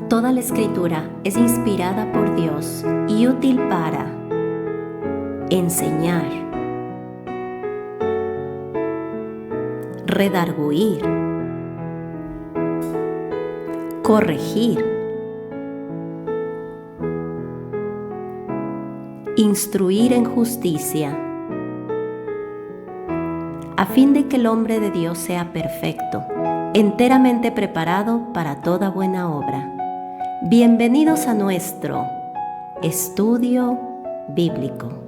Toda la Escritura es inspirada por Dios y útil para enseñar, redarguir, corregir, instruir en justicia, a fin de que el hombre de Dios sea perfecto, enteramente preparado para toda buena obra. Bienvenidos a nuestro estudio bíblico.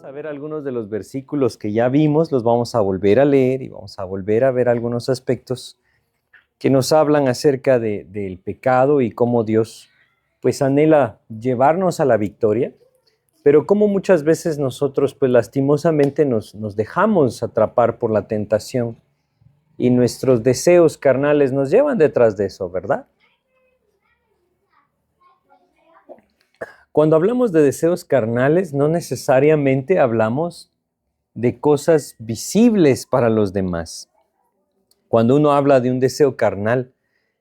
A ver algunos de los versículos que ya vimos, los vamos a volver a leer y vamos a volver a ver algunos aspectos que nos hablan acerca del pecado y cómo Dios pues anhela llevarnos a la victoria, pero cómo muchas veces nosotros pues lastimosamente nos dejamos atrapar por la tentación y nuestros deseos carnales nos llevan detrás de eso, ¿verdad? Cuando hablamos de deseos carnales, no necesariamente hablamos de cosas visibles para los demás. Cuando uno habla de un deseo carnal,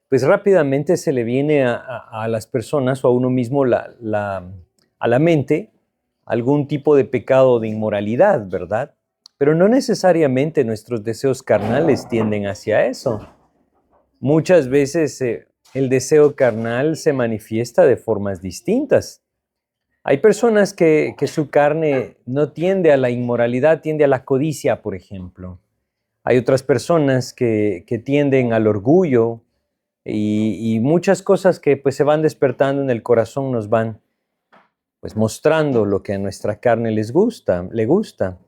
pues rápidamente se le viene a las personas o a uno mismo a la mente algún tipo de pecado o de inmoralidad, ¿verdad? Pero no necesariamente nuestros deseos carnales tienden hacia eso. Muchas veces el deseo carnal se manifiesta de formas distintas. Hay personas que su carne no tiende a la inmoralidad, tiende a la codicia, por ejemplo. Hay otras personas que tienden al orgullo y muchas cosas que pues se van despertando en el corazón nos van pues mostrando lo que a nuestra carne le gusta.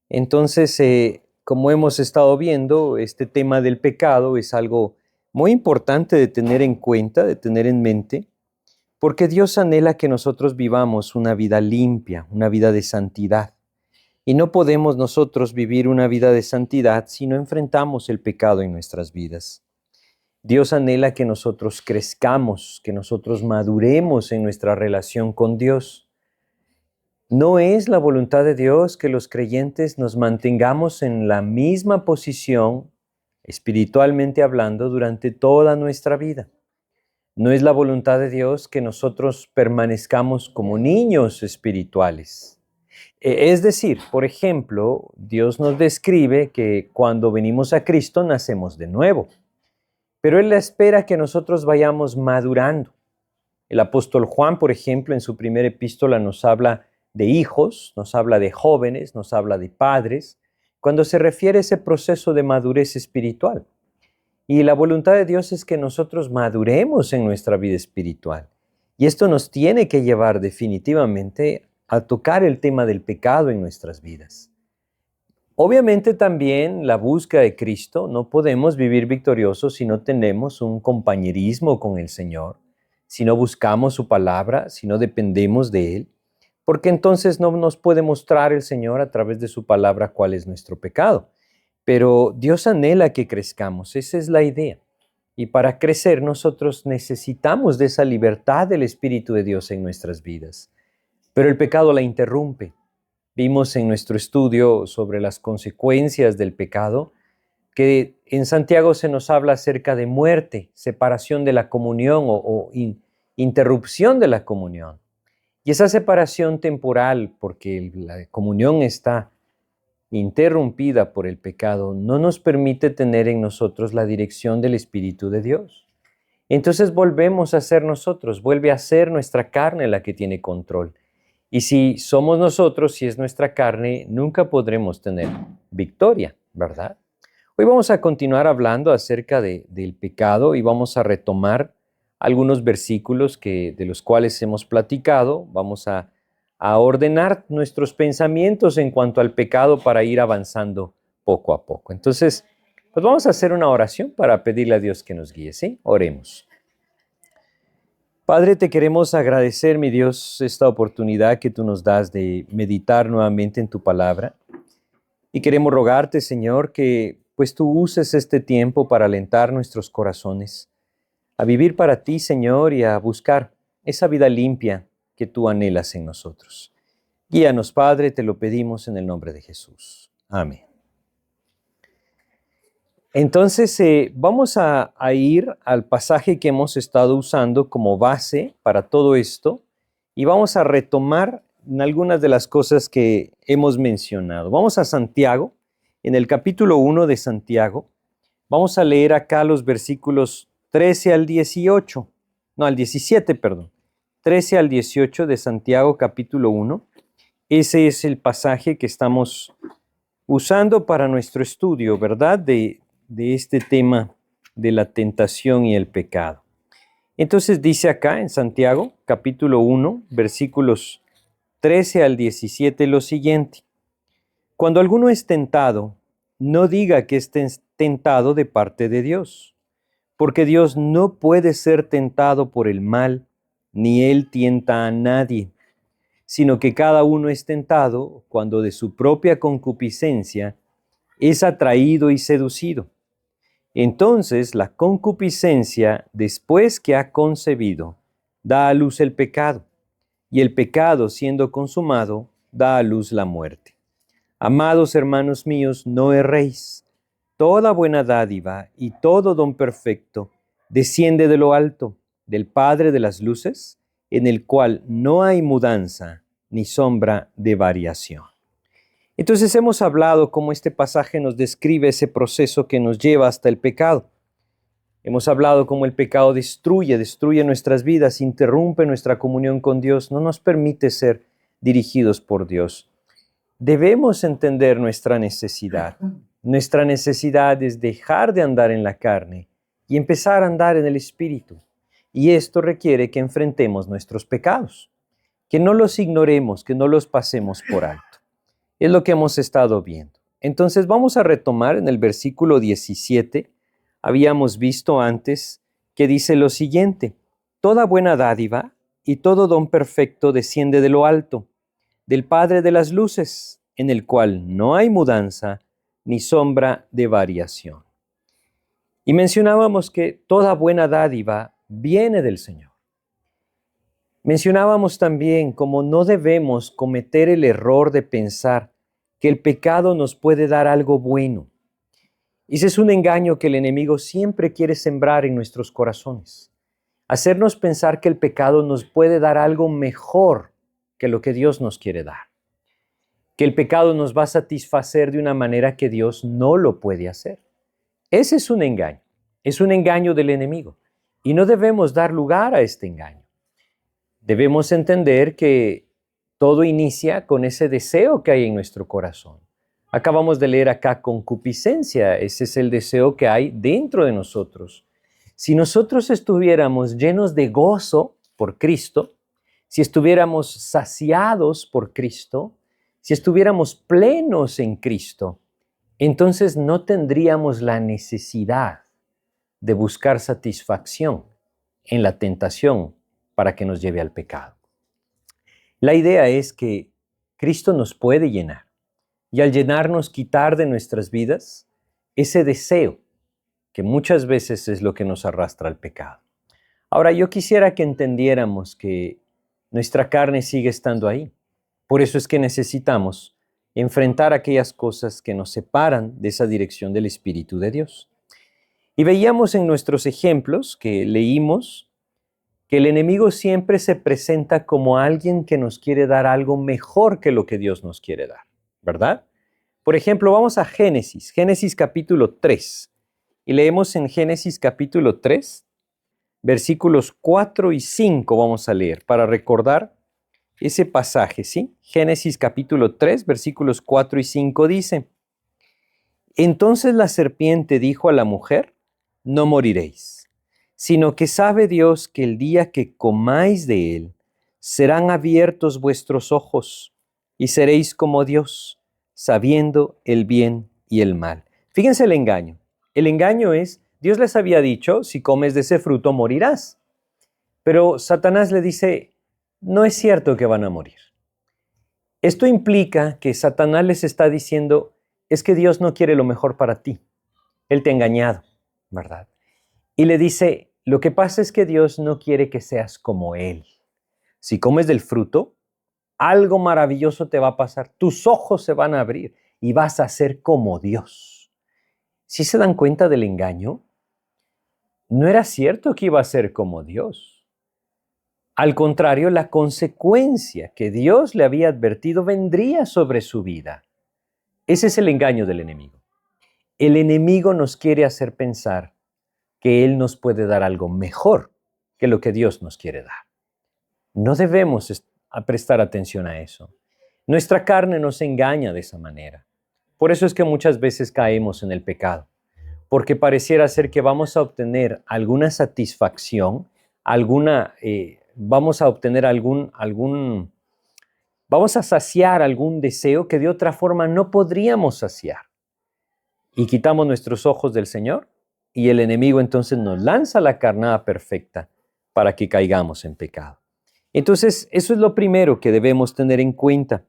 Entonces, como hemos estado viendo, este tema del pecado es algo muy importante de tener en cuenta, de tener en mente, porque Dios anhela que nosotros vivamos una vida limpia, una vida de santidad. Y no podemos nosotros vivir una vida de santidad si no enfrentamos el pecado en nuestras vidas. Dios anhela que nosotros crezcamos, que nosotros maduremos en nuestra relación con Dios. No es la voluntad de Dios que los creyentes nos mantengamos en la misma posición, espiritualmente hablando, durante toda nuestra vida. No es la voluntad de Dios que nosotros permanezcamos como niños espirituales. Es decir, por ejemplo, Dios nos describe que cuando venimos a Cristo nacemos de nuevo, pero Él espera que nosotros vayamos madurando. El apóstol Juan, por ejemplo, en su primera epístola nos habla de hijos, nos habla de jóvenes, nos habla de padres, cuando se refiere a ese proceso de madurez espiritual. Y la voluntad de Dios es que nosotros maduremos en nuestra vida espiritual. Y esto nos tiene que llevar definitivamente a tocar el tema del pecado en nuestras vidas. Obviamente también la búsqueda de Cristo, no podemos vivir victoriosos si no tenemos un compañerismo con el Señor, si no buscamos su palabra, si no dependemos de Él, porque entonces no nos puede mostrar el Señor a través de su palabra cuál es nuestro pecado. Pero Dios anhela que crezcamos, esa es la idea. Y para crecer nosotros necesitamos de esa libertad del Espíritu de Dios en nuestras vidas. Pero el pecado la interrumpe. Vimos en nuestro estudio sobre las consecuencias del pecado que en Santiago se nos habla acerca de muerte, separación de la comunión o interrupción de la comunión. Y esa separación temporal, porque la comunión está interrumpida por el pecado, no nos permite tener en nosotros la dirección del Espíritu de Dios. Entonces volvemos a ser nosotros, vuelve a ser nuestra carne la que tiene control. Y si somos nosotros, si es nuestra carne, nunca podremos tener victoria, ¿verdad? Hoy vamos a continuar hablando acerca del pecado y vamos a retomar algunos versículos de los cuales hemos platicado. Vamos a ordenar nuestros pensamientos en cuanto al pecado para ir avanzando poco a poco. Entonces, pues vamos a hacer una oración para pedirle a Dios que nos guíe, ¿sí? Oremos. Padre, te queremos agradecer, mi Dios, esta oportunidad que tú nos das de meditar nuevamente en tu palabra. Y queremos rogarte, Señor, que pues tú uses este tiempo para alentar nuestros corazones, a vivir para ti, Señor, y a buscar esa vida limpia que tú anhelas en nosotros. Guíanos, Padre, te lo pedimos en el nombre de Jesús. Amén. Entonces, vamos a ir al pasaje que hemos estado usando como base para todo esto y vamos a retomar algunas de las cosas que hemos mencionado. Vamos a Santiago, en el capítulo 1 de Santiago. Vamos a leer acá los versículos 13 al 18, no, al 17, perdón. 13 al 18 de Santiago, capítulo 1. Ese es el pasaje que estamos usando para nuestro estudio, ¿verdad? De este tema de la tentación y el pecado. Entonces dice acá en Santiago, capítulo 1, versículos 13 al 17, lo siguiente. Cuando alguno es tentado, no diga que es tentado de parte de Dios, porque Dios no puede ser tentado por el mal, ni Él tienta a nadie, sino que cada uno es tentado cuando de su propia concupiscencia es atraído y seducido. Entonces la concupiscencia, después que ha concebido, da a luz el pecado, y el pecado, siendo consumado, da a luz la muerte. Amados hermanos míos, no erréis. Toda buena dádiva y todo don perfecto desciende de lo alto, del Padre de las luces, en el cual no hay mudanza ni sombra de variación. Entonces hemos hablado cómo este pasaje nos describe ese proceso que nos lleva hasta el pecado. Hemos hablado cómo el pecado destruye nuestras vidas, interrumpe nuestra comunión con Dios, no nos permite ser dirigidos por Dios. Debemos entender nuestra necesidad. Nuestra necesidad es dejar de andar en la carne y empezar a andar en el Espíritu. Y esto requiere que enfrentemos nuestros pecados, que no los ignoremos, que no los pasemos por alto. Es lo que hemos estado viendo. Entonces vamos a retomar en el versículo 17. Habíamos visto antes que dice lo siguiente: toda buena dádiva y todo don perfecto desciende de lo alto, del Padre de las luces, en el cual no hay mudanza ni sombra de variación. Y mencionábamos que toda buena dádiva viene del Señor. Mencionábamos también cómo no debemos cometer el error de pensar que el pecado nos puede dar algo bueno. Ese es un engaño que el enemigo siempre quiere sembrar en nuestros corazones. Hacernos pensar que el pecado nos puede dar algo mejor que lo que Dios nos quiere dar. Que el pecado nos va a satisfacer de una manera que Dios no lo puede hacer. Ese es un engaño del enemigo. Y no debemos dar lugar a este engaño. Debemos entender que todo inicia con ese deseo que hay en nuestro corazón. Acabamos de leer acá concupiscencia, ese es el deseo que hay dentro de nosotros. Si nosotros estuviéramos llenos de gozo por Cristo, si estuviéramos saciados por Cristo, si estuviéramos plenos en Cristo, entonces no tendríamos la necesidad de buscar satisfacción en la tentación para que nos lleve al pecado. La idea es que Cristo nos puede llenar y al llenarnos quitar de nuestras vidas ese deseo que muchas veces es lo que nos arrastra al pecado. Ahora, yo quisiera que entendiéramos que nuestra carne sigue estando ahí. Por eso es que necesitamos enfrentar aquellas cosas que nos separan de esa dirección del Espíritu de Dios. Y veíamos en nuestros ejemplos que leímos que el enemigo siempre se presenta como alguien que nos quiere dar algo mejor que lo que Dios nos quiere dar, ¿verdad? Por ejemplo, vamos a Génesis capítulo 3, y leemos en Génesis capítulo 3, versículos 4 y 5 vamos a leer para recordar ese pasaje, ¿sí? Génesis capítulo 3, versículos 4 y 5 dice: Entonces la serpiente dijo a la mujer: No moriréis, sino que sabe Dios que el día que comáis de él, serán abiertos vuestros ojos y seréis como Dios, sabiendo el bien y el mal. Fíjense el engaño. El engaño es, Dios les había dicho, si comes de ese fruto morirás. Pero Satanás le dice, no es cierto que van a morir. Esto implica que Satanás les está diciendo, es que Dios no quiere lo mejor para ti. Él te ha engañado, ¿verdad? Y le dice, lo que pasa es que Dios no quiere que seas como Él. Si comes del fruto, algo maravilloso te va a pasar. Tus ojos se van a abrir y vas a ser como Dios. ¿Sí se dan cuenta del engaño? No era cierto que iba a ser como Dios. Al contrario, la consecuencia que Dios le había advertido vendría sobre su vida. Ese es el engaño del enemigo. El enemigo nos quiere hacer pensar que Él nos puede dar algo mejor que lo que Dios nos quiere dar. No debemos prestar atención a eso. Nuestra carne nos engaña de esa manera. Por eso es que muchas veces caemos en el pecado, porque pareciera ser que vamos a obtener alguna satisfacción, vamos a saciar algún deseo que de otra forma no podríamos saciar. Y quitamos nuestros ojos del Señor y el enemigo entonces nos lanza la carnada perfecta para que caigamos en pecado. Entonces, eso es lo primero que debemos tener en cuenta.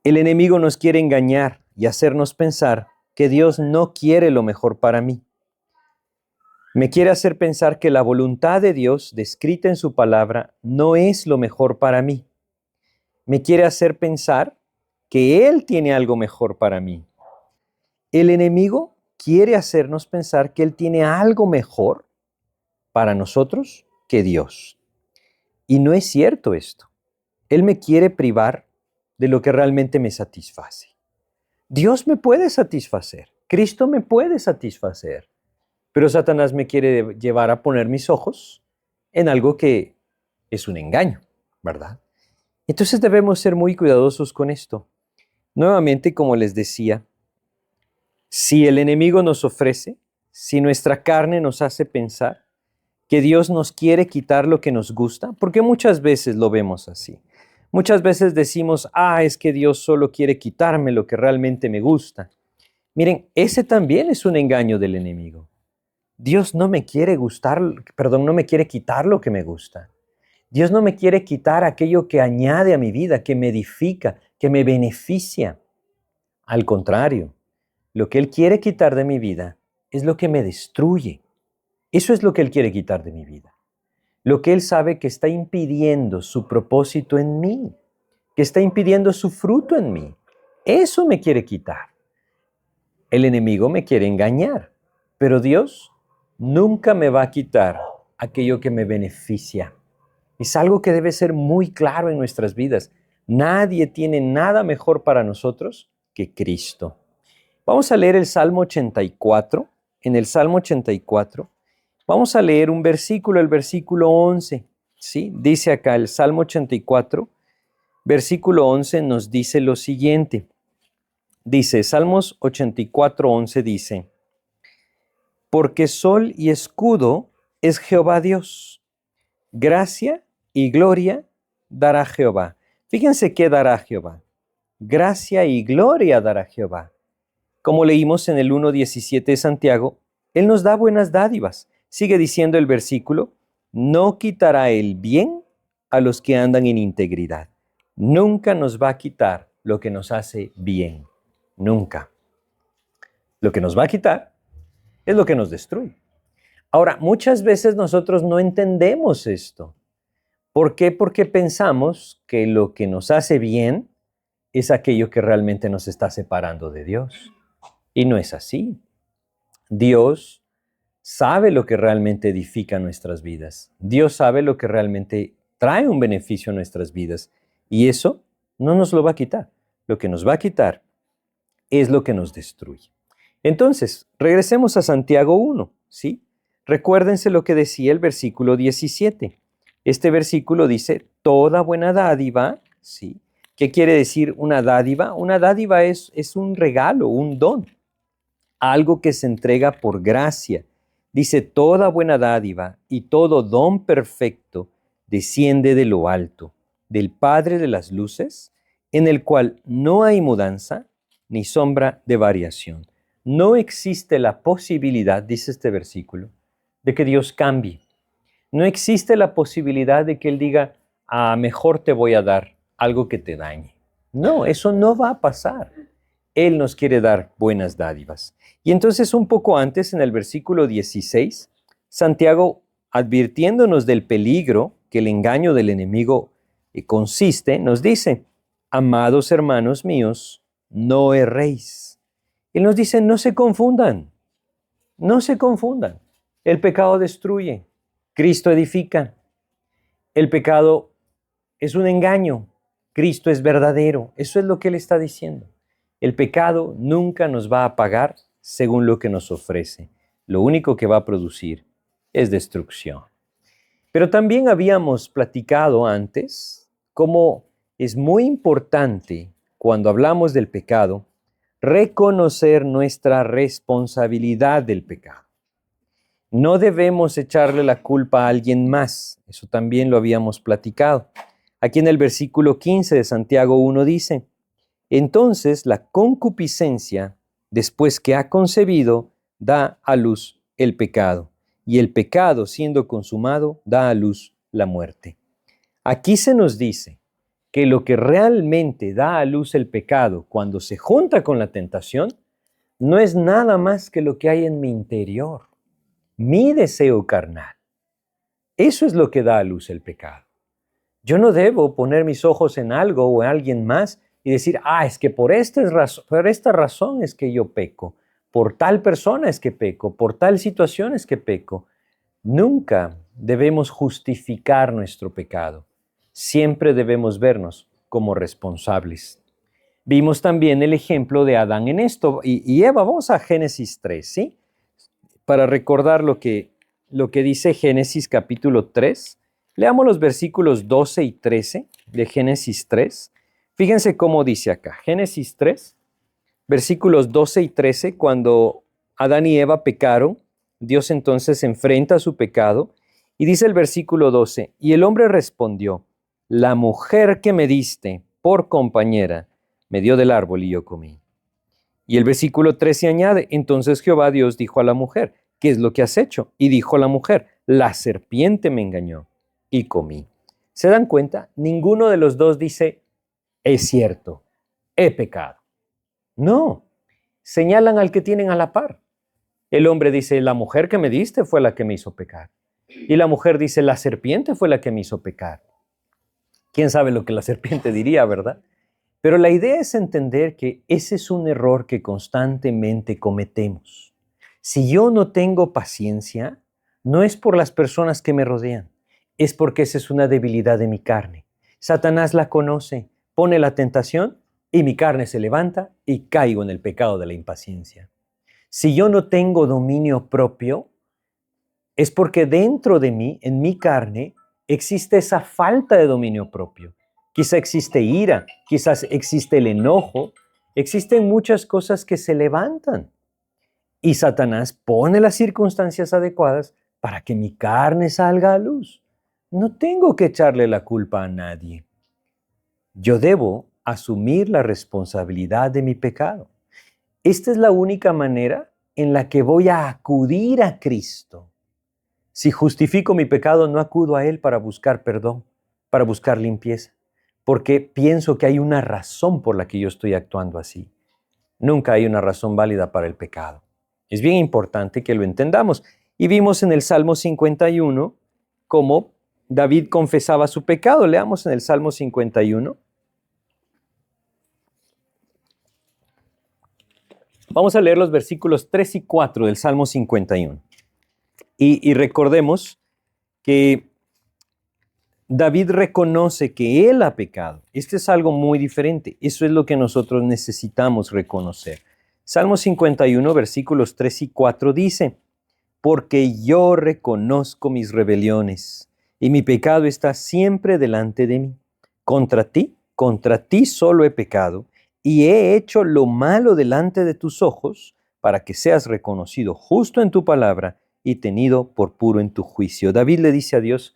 El enemigo nos quiere engañar y hacernos pensar que Dios no quiere lo mejor para mí. Me quiere hacer pensar que la voluntad de Dios, descrita en su palabra, no es lo mejor para mí. Me quiere hacer pensar que Él tiene algo mejor para mí. El enemigo quiere hacernos pensar que Él tiene algo mejor para nosotros que Dios. Y no es cierto esto. Él me quiere privar de lo que realmente me satisface. Dios me puede satisfacer. Cristo me puede satisfacer. Pero Satanás me quiere llevar a poner mis ojos en algo que es un engaño, ¿verdad? Entonces debemos ser muy cuidadosos con esto. Nuevamente, como les decía, si el enemigo nos ofrece, si nuestra carne nos hace pensar que Dios nos quiere quitar lo que nos gusta, porque muchas veces lo vemos así. Muchas veces decimos, es que Dios solo quiere quitarme lo que realmente me gusta. Miren, ese también es un engaño del enemigo. Dios no me quiere no me quiere quitar lo que me gusta. Dios no me quiere quitar aquello que añade a mi vida, que me edifica, que me beneficia. Al contrario, lo que Él quiere quitar de mi vida es lo que me destruye. Eso es lo que Él quiere quitar de mi vida. Lo que Él sabe que está impidiendo su propósito en mí, que está impidiendo su fruto en mí. Eso me quiere quitar. El enemigo me quiere engañar, pero Dios nunca me va a quitar aquello que me beneficia. Es algo que debe ser muy claro en nuestras vidas. Nadie tiene nada mejor para nosotros que Cristo. Vamos a leer el Salmo 84. En el Salmo 84 vamos a leer un versículo, el versículo 11. ¿Sí? Dice acá el Salmo 84, versículo 11 nos dice lo siguiente. Dice, Salmos 84, 11 dice, porque sol y escudo es Jehová Dios, gracia y gloria dará Jehová. Fíjense qué dará Jehová. Gracia y gloria dará Jehová. Como leímos en el 1:17 de Santiago, Él nos da buenas dádivas. Sigue diciendo el versículo, no quitará el bien a los que andan en integridad. Nunca nos va a quitar lo que nos hace bien. Nunca. Lo que nos va a quitar es lo que nos destruye. Ahora, muchas veces nosotros no entendemos esto. ¿Por qué? Porque pensamos que lo que nos hace bien es aquello que realmente nos está separando de Dios. Y no es así. Dios sabe lo que realmente edifica nuestras vidas. Dios sabe lo que realmente trae un beneficio a nuestras vidas. Y eso no nos lo va a quitar. Lo que nos va a quitar es lo que nos destruye. Entonces, regresemos a Santiago 1, ¿sí? Recuérdense lo que decía el versículo 17. Este versículo dice, toda buena dádiva, ¿sí? ¿Qué quiere decir una dádiva? Una dádiva es un regalo, un don, algo que se entrega por gracia. Dice, toda buena dádiva y todo don perfecto desciende de lo alto, del Padre de las luces, en el cual no hay mudanza ni sombra de variación. No existe la posibilidad, dice este versículo, de que Dios cambie. No existe la posibilidad de que Él diga, mejor te voy a dar algo que te dañe. No, eso no va a pasar. Él nos quiere dar buenas dádivas. Y entonces un poco antes, en el versículo 16, Santiago, advirtiéndonos del peligro que el engaño del enemigo consiste, nos dice, amados hermanos míos, no erréis. Él nos dice, no se confundan, no se confundan. El pecado destruye, Cristo edifica. El pecado es un engaño, Cristo es verdadero. Eso es lo que Él está diciendo. El pecado nunca nos va a pagar según lo que nos ofrece. Lo único que va a producir es destrucción. Pero también habíamos platicado antes cómo es muy importante cuando hablamos del pecado reconocer nuestra responsabilidad del pecado. No debemos echarle la culpa a alguien más. Eso también lo habíamos platicado. Aquí en el versículo 15 de Santiago 1 dice, entonces la concupiscencia, después que ha concebido, da a luz el pecado, y el pecado, siendo consumado, da a luz la muerte. Aquí se nos dice que lo que realmente da a luz el pecado cuando se junta con la tentación, no es nada más que lo que hay en mi interior, mi deseo carnal. Eso es lo que da a luz el pecado. Yo no debo poner mis ojos en algo o en alguien más y decir, es que por esta razón es que yo peco, por tal persona es que peco, por tal situación es que peco. Nunca debemos justificar nuestro pecado. Siempre debemos vernos como responsables. Vimos también el ejemplo de Adán en esto y Eva. Vamos a Génesis 3, ¿sí? Para recordar lo que dice Génesis capítulo 3. Leamos los versículos 12 y 13 de Génesis 3. Fíjense cómo dice acá. Génesis 3, versículos 12 y 13, cuando Adán y Eva pecaron, Dios entonces enfrenta su pecado y dice el versículo 12, y el hombre respondió, la mujer que me diste por compañera me dio del árbol y yo comí. Y el versículo 13 añade, entonces Jehová Dios dijo a la mujer, ¿qué es lo que has hecho? Y dijo la mujer, la serpiente me engañó y comí. ¿Se dan cuenta? Ninguno de los dos dice, es cierto, he pecado. No, señalan al que tienen a la par. El hombre dice, la mujer que me diste fue la que me hizo pecar. Y la mujer dice, la serpiente fue la que me hizo pecar. ¿Quién sabe lo que la serpiente diría, verdad? Pero la idea es entender que ese es un error que constantemente cometemos. Si yo no tengo paciencia, no es por las personas que me rodean, es porque esa es una debilidad de mi carne. Satanás la conoce, pone la tentación y mi carne se levanta y caigo en el pecado de la impaciencia. Si yo no tengo dominio propio, es porque dentro de mí, en mi carne, existe esa falta de dominio propio. Quizá existe ira, quizás existe el enojo, existen muchas cosas que se levantan. Y Satanás pone las circunstancias adecuadas para que mi carne salga a luz. No tengo que echarle la culpa a nadie. Yo debo asumir la responsabilidad de mi pecado. Esta es la única manera en la que voy a acudir a Cristo. Si justifico mi pecado, no acudo a Él para buscar perdón, para buscar limpieza, porque pienso que hay una razón por la que yo estoy actuando así. Nunca hay una razón válida para el pecado. Es bien importante que lo entendamos. Y vimos en el Salmo 51 cómo David confesaba su pecado. Leamos en el Salmo 51. Vamos a leer los versículos 3 y 4 del Salmo 51. Y recordemos que David reconoce que él ha pecado. Esto es algo muy diferente. Eso es lo que nosotros necesitamos reconocer. Salmo 51, versículos 3 y 4 dice, porque yo reconozco mis rebeliones y mi pecado está siempre delante de mí. Contra ti solo he pecado y he hecho lo malo delante de tus ojos para que seas reconocido justo en tu palabra y tenido por puro en tu juicio. David le dice a Dios,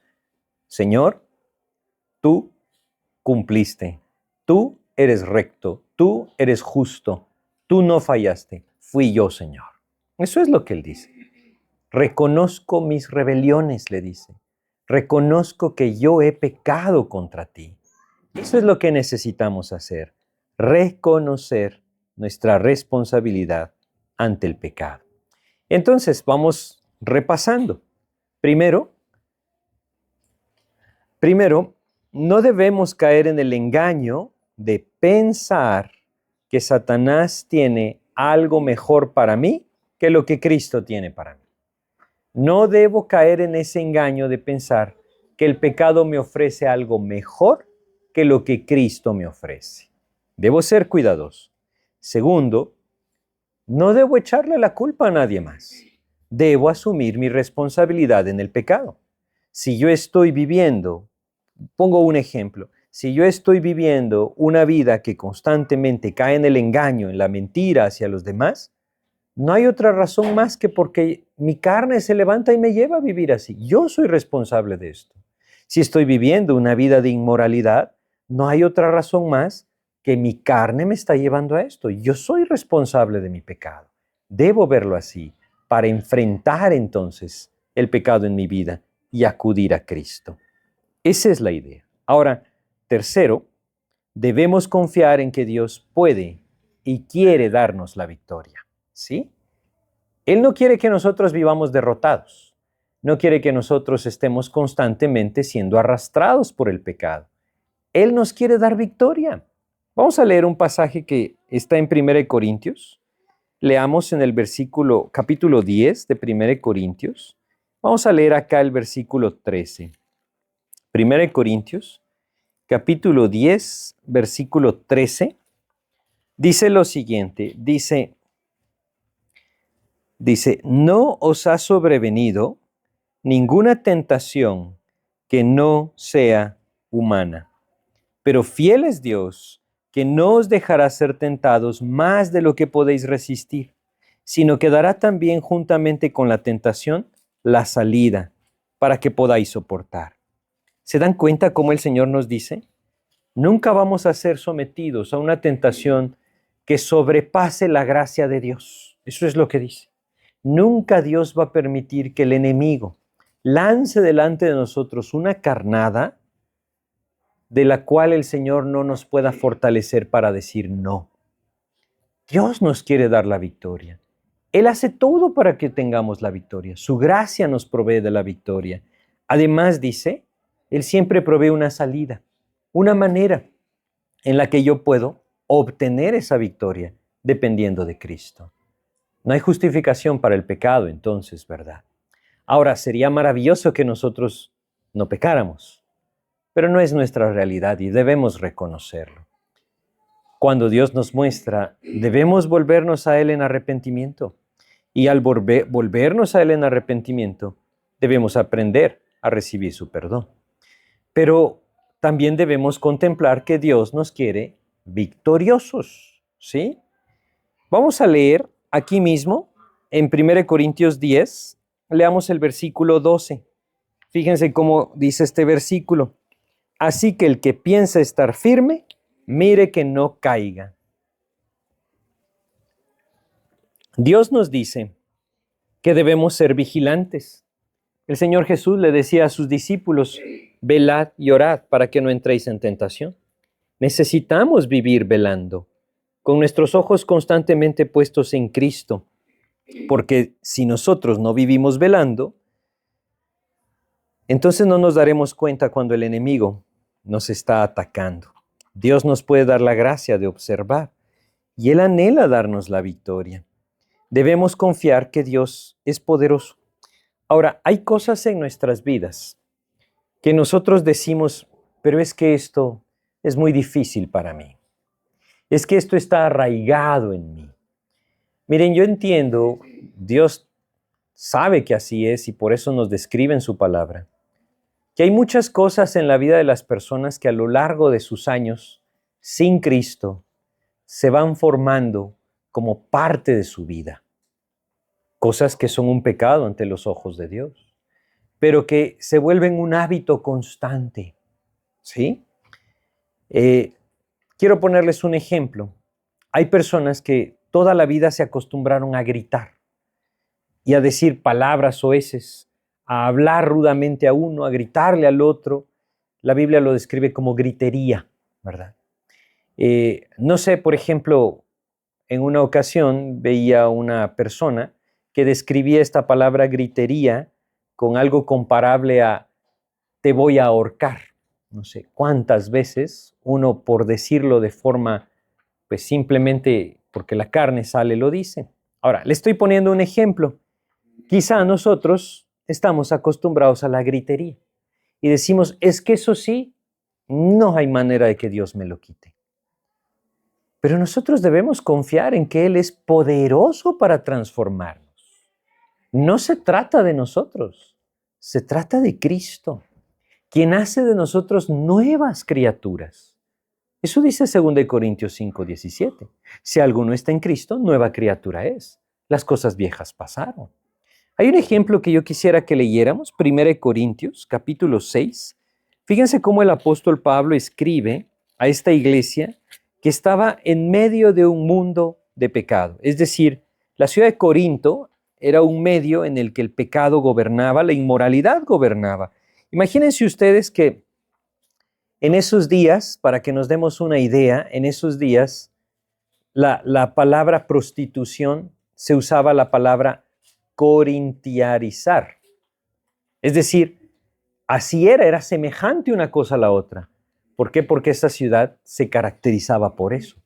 Señor, tú cumpliste, tú eres recto, tú eres justo, tú no fallaste, fui yo, Señor. Eso es lo que él dice. Reconozco mis rebeliones, le dice. reconozco que yo he pecado contra ti. Eso es lo que necesitamos hacer, reconocer nuestra responsabilidad ante el pecado. Entonces, vamos repasando. Primero, no debemos caer en el engaño de pensar que Satanás tiene algo mejor para mí que lo que Cristo tiene para mí. No debo caer en ese engaño de pensar que el pecado me ofrece algo mejor que lo que Cristo me ofrece. Debo ser cuidadoso. Segundo, no debo echarle la culpa a nadie más. Debo asumir mi responsabilidad en el pecado. Si yo estoy viviendo, pongo un ejemplo, si yo estoy viviendo una vida que constantemente cae en el engaño, en la mentira hacia los demás, no hay otra razón más que porque mi carne se levanta y me lleva a vivir así. Yo soy responsable de esto. Si estoy viviendo una vida de inmoralidad, no hay otra razón más que mi carne me está llevando a esto. Yo soy responsable de mi pecado. Debo verlo así para enfrentar entonces el pecado en mi vida y acudir a Cristo. Esa es la idea. Ahora, tercero, debemos confiar en que Dios puede y quiere darnos la victoria. ¿Sí? Él no quiere que nosotros vivamos derrotados. No quiere que nosotros estemos constantemente siendo arrastrados por el pecado. Él nos quiere dar victoria. Vamos a leer un pasaje que está en 1 Corintios. Leamos en el capítulo 10 de 1 Corintios. Vamos a leer acá el versículo 13. 1 Corintios, capítulo 10, versículo 13. Dice lo siguiente, dice, no os ha sobrevenido ninguna tentación que no sea humana, pero fiel es Dios, que no os dejará ser tentados más de lo que podéis resistir, sino que dará también juntamente con la tentación la salida para que podáis soportar. ¿Se dan cuenta cómo el Señor nos dice? Nunca vamos a ser sometidos a una tentación que sobrepase la gracia de Dios. Eso es lo que dice. Nunca Dios va a permitir que el enemigo lance delante de nosotros una carnada de la cual el Señor no nos pueda fortalecer para decir no. Dios nos quiere dar la victoria. Él hace todo para que tengamos la victoria. Su gracia nos provee de la victoria. Además, dice, Él siempre provee una salida, una manera en la que yo puedo obtener esa victoria dependiendo de Cristo. No hay justificación para el pecado, entonces, ¿verdad? Ahora, sería maravilloso que nosotros no pecáramos, pero no es nuestra realidad y debemos reconocerlo. Cuando Dios nos muestra, debemos volvernos a Él en arrepentimiento. Y al volvernos a Él en arrepentimiento, debemos aprender a recibir su perdón. Pero también debemos contemplar que Dios nos quiere victoriosos, ¿sí? Vamos a leer aquí mismo, en 1 Corintios 10, leamos el versículo 12. Fíjense cómo dice este versículo. Así que el que piensa estar firme, mire que no caiga. Dios nos dice que debemos ser vigilantes. El Señor Jesús le decía a sus discípulos, velad y orad para que no entréis en tentación. Necesitamos vivir velando, con nuestros ojos constantemente puestos en Cristo, porque si nosotros no vivimos velando, entonces no nos daremos cuenta cuando el enemigo nos está atacando. Dios nos puede dar la gracia de observar y Él anhela darnos la victoria. Debemos confiar que Dios es poderoso. Ahora, hay cosas en nuestras vidas que nosotros decimos, pero es que esto es muy difícil para mí. Es que esto está arraigado en mí. Miren, yo entiendo, Dios sabe que así es y por eso nos describe en su palabra, que hay muchas cosas en la vida de las personas que a lo largo de sus años sin Cristo se van formando como parte de su vida. Cosas que son un pecado ante los ojos de Dios, pero que se vuelven un hábito constante, ¿sí? Quiero ponerles un ejemplo. Hay personas que toda la vida se acostumbraron a gritar y a decir palabras soeces, a hablar rudamente a uno, a gritarle al otro. La Biblia lo describe como gritería, ¿verdad? No sé, por ejemplo, en una ocasión veía una persona que describía esta palabra gritería con algo comparable a te voy a ahorcar. No sé cuántas veces uno, por decirlo de forma, pues simplemente porque la carne sale, lo dice. Ahora, le estoy poniendo un ejemplo. Quizá nosotros estamos acostumbrados a la gritería y decimos, es que eso sí, no hay manera de que Dios me lo quite. Pero nosotros debemos confiar en que Él es poderoso para transformarnos. No se trata de nosotros, se trata de Cristo, quien hace de nosotros nuevas criaturas. Eso dice 2 Corintios 5:17. Si alguno está en Cristo, nueva criatura es. Las cosas viejas pasaron. Hay un ejemplo que yo quisiera que leyéramos, 1 Corintios, capítulo 6. Fíjense cómo el apóstol Pablo escribe a esta iglesia que estaba en medio de un mundo de pecado. Es decir, la ciudad de Corinto era un medio en el que el pecado gobernaba, la inmoralidad gobernaba. Imagínense ustedes que en esos días, para que nos demos una idea, en esos días la palabra prostitución se usaba la palabra corintiarizar. Es decir, así era semejante una cosa a la otra. ¿Por qué? Porque esta ciudad se caracterizaba por eso.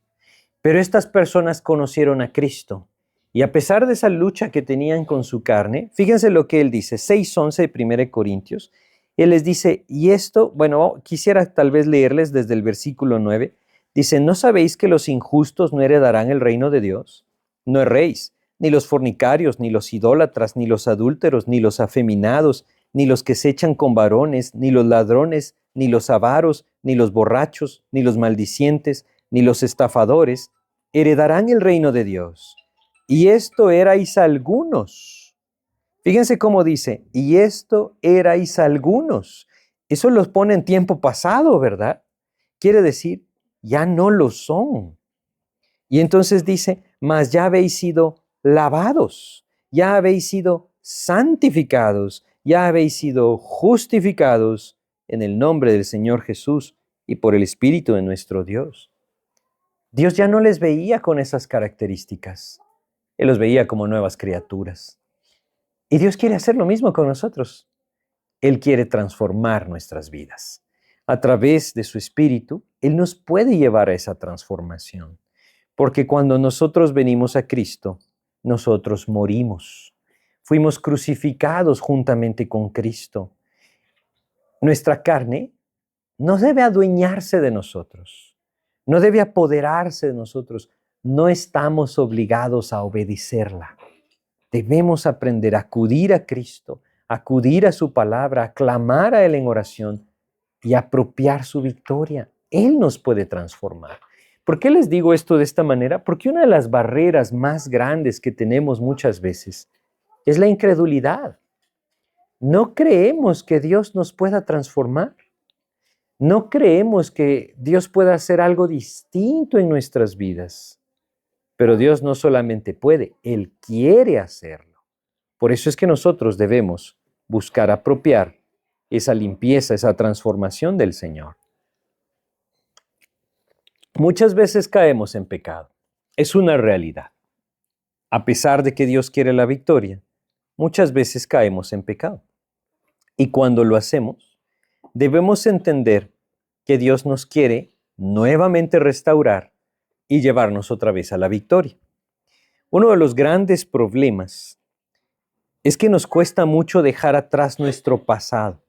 Pero estas personas conocieron a Cristo y a pesar de esa lucha que tenían con su carne, fíjense lo que él dice, 6:11 de 1 Corintios, él les dice, y esto, bueno, quisiera tal vez leerles desde el versículo 9, dice, ¿no sabéis que los injustos no heredarán el reino de Dios? No erréis, ni los fornicarios, ni los idólatras, ni los adúlteros, ni los afeminados, ni los que se echan con varones, ni los ladrones, ni los avaros, ni los borrachos, ni los maldicientes, ni los estafadores, heredarán el reino de Dios. Y esto erais algunos. Fíjense cómo dice, y esto erais algunos. Eso los pone en tiempo pasado, ¿verdad? Quiere decir, ya no lo son. Y entonces dice, mas ya habéis sido lavados, ya habéis sido santificados, ya habéis sido justificados en el nombre del Señor Jesús y por el Espíritu de nuestro Dios. Dios ya no les veía con esas características. Él los veía como nuevas criaturas. Y Dios quiere hacer lo mismo con nosotros. Él quiere transformar nuestras vidas. A través de su Espíritu, Él nos puede llevar a esa transformación. Porque cuando nosotros venimos a Cristo, nosotros morimos. Fuimos crucificados juntamente con Cristo. Nuestra carne no debe adueñarse de nosotros. No debe apoderarse de nosotros. No estamos obligados a obedecerla. Debemos aprender a acudir a Cristo, acudir a su palabra, a clamar a Él en oración y apropiar su victoria. Él nos puede transformar. ¿Por qué les digo esto de esta manera? Porque una de las barreras más grandes que tenemos muchas veces es la incredulidad. No creemos que Dios nos pueda transformar. No creemos que Dios pueda hacer algo distinto en nuestras vidas. Pero Dios no solamente puede, Él quiere hacerlo. Por eso es que nosotros debemos buscar apropiar esa limpieza, esa transformación del Señor. Muchas veces caemos en pecado. Es una realidad. A pesar de que Dios quiere la victoria, muchas veces caemos en pecado. Y cuando lo hacemos, debemos entender que Dios nos quiere nuevamente restaurar y llevarnos otra vez a la victoria. Uno de los grandes problemas es que nos cuesta mucho dejar atrás nuestro pasado.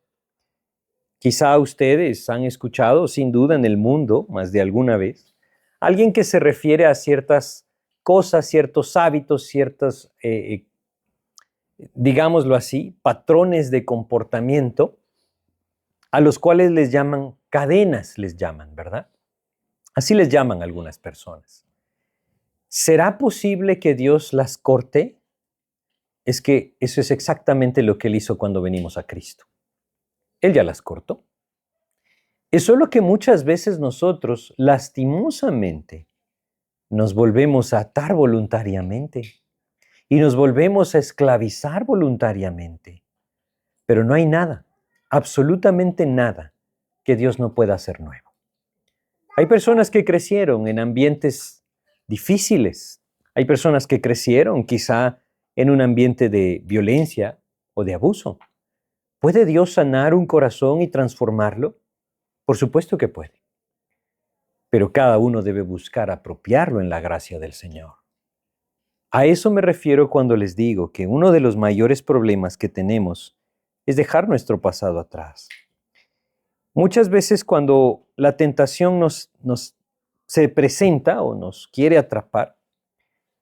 Quizá ustedes han escuchado, sin duda en el mundo, más de alguna vez, alguien que se refiere a ciertas cosas, ciertos hábitos, ciertos, digámoslo así, patrones de comportamiento, a los cuales les llaman cadenas, les llaman, ¿verdad? Así les llaman algunas personas. ¿Será posible que Dios las corte? Es que eso es exactamente lo que Él hizo cuando venimos a Cristo. Él ya las cortó. Es solo que muchas veces nosotros, lastimosamente, nos volvemos a atar voluntariamente y nos volvemos a esclavizar voluntariamente. Pero no hay nada, absolutamente nada, que Dios no pueda hacer nuevo. Hay personas que crecieron en ambientes difíciles. Hay personas que crecieron quizá en un ambiente de violencia o de abuso. ¿Puede Dios sanar un corazón y transformarlo? Por supuesto que puede. Pero cada uno debe buscar apropiarlo en la gracia del Señor. A eso me refiero cuando les digo que uno de los mayores problemas que tenemos es dejar nuestro pasado atrás. Muchas veces cuando la tentación se presenta o nos quiere atrapar,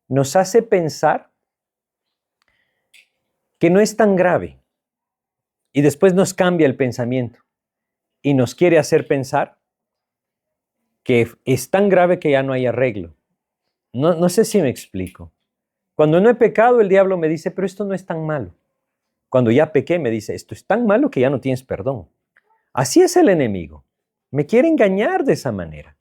nos hace pensar que no es tan grave y después nos cambia el pensamiento y nos quiere hacer pensar que es tan grave que ya no hay arreglo. No sé si me explico. Cuando no he pecado, el diablo me dice, pero esto no es tan malo. Cuando ya pequé, me dice, esto es tan malo que ya no tienes perdón. Así es el enemigo. Me quiere engañar de esa manera.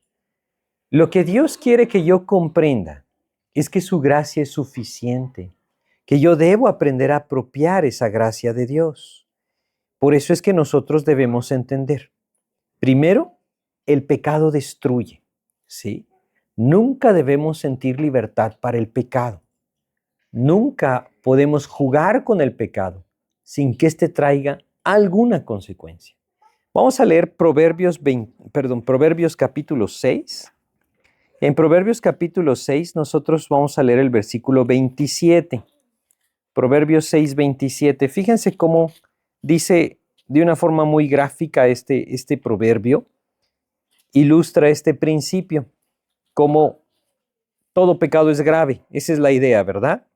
Lo que Dios quiere que yo comprenda es que su gracia es suficiente, que yo debo aprender a apropiar esa gracia de Dios. Por eso es que nosotros debemos entender. Primero, el pecado destruye, ¿sí? Nunca debemos sentir libertad para el pecado. Nunca podemos jugar con el pecado sin que éste traiga alguna consecuencia. Vamos a leer Proverbios capítulo 6. En Proverbios capítulo 6 nosotros vamos a leer el versículo 27. Proverbios 6, 27. Fíjense cómo dice de una forma muy gráfica este proverbio. Ilustra este principio, como todo pecado es grave. Esa es la idea, ¿verdad?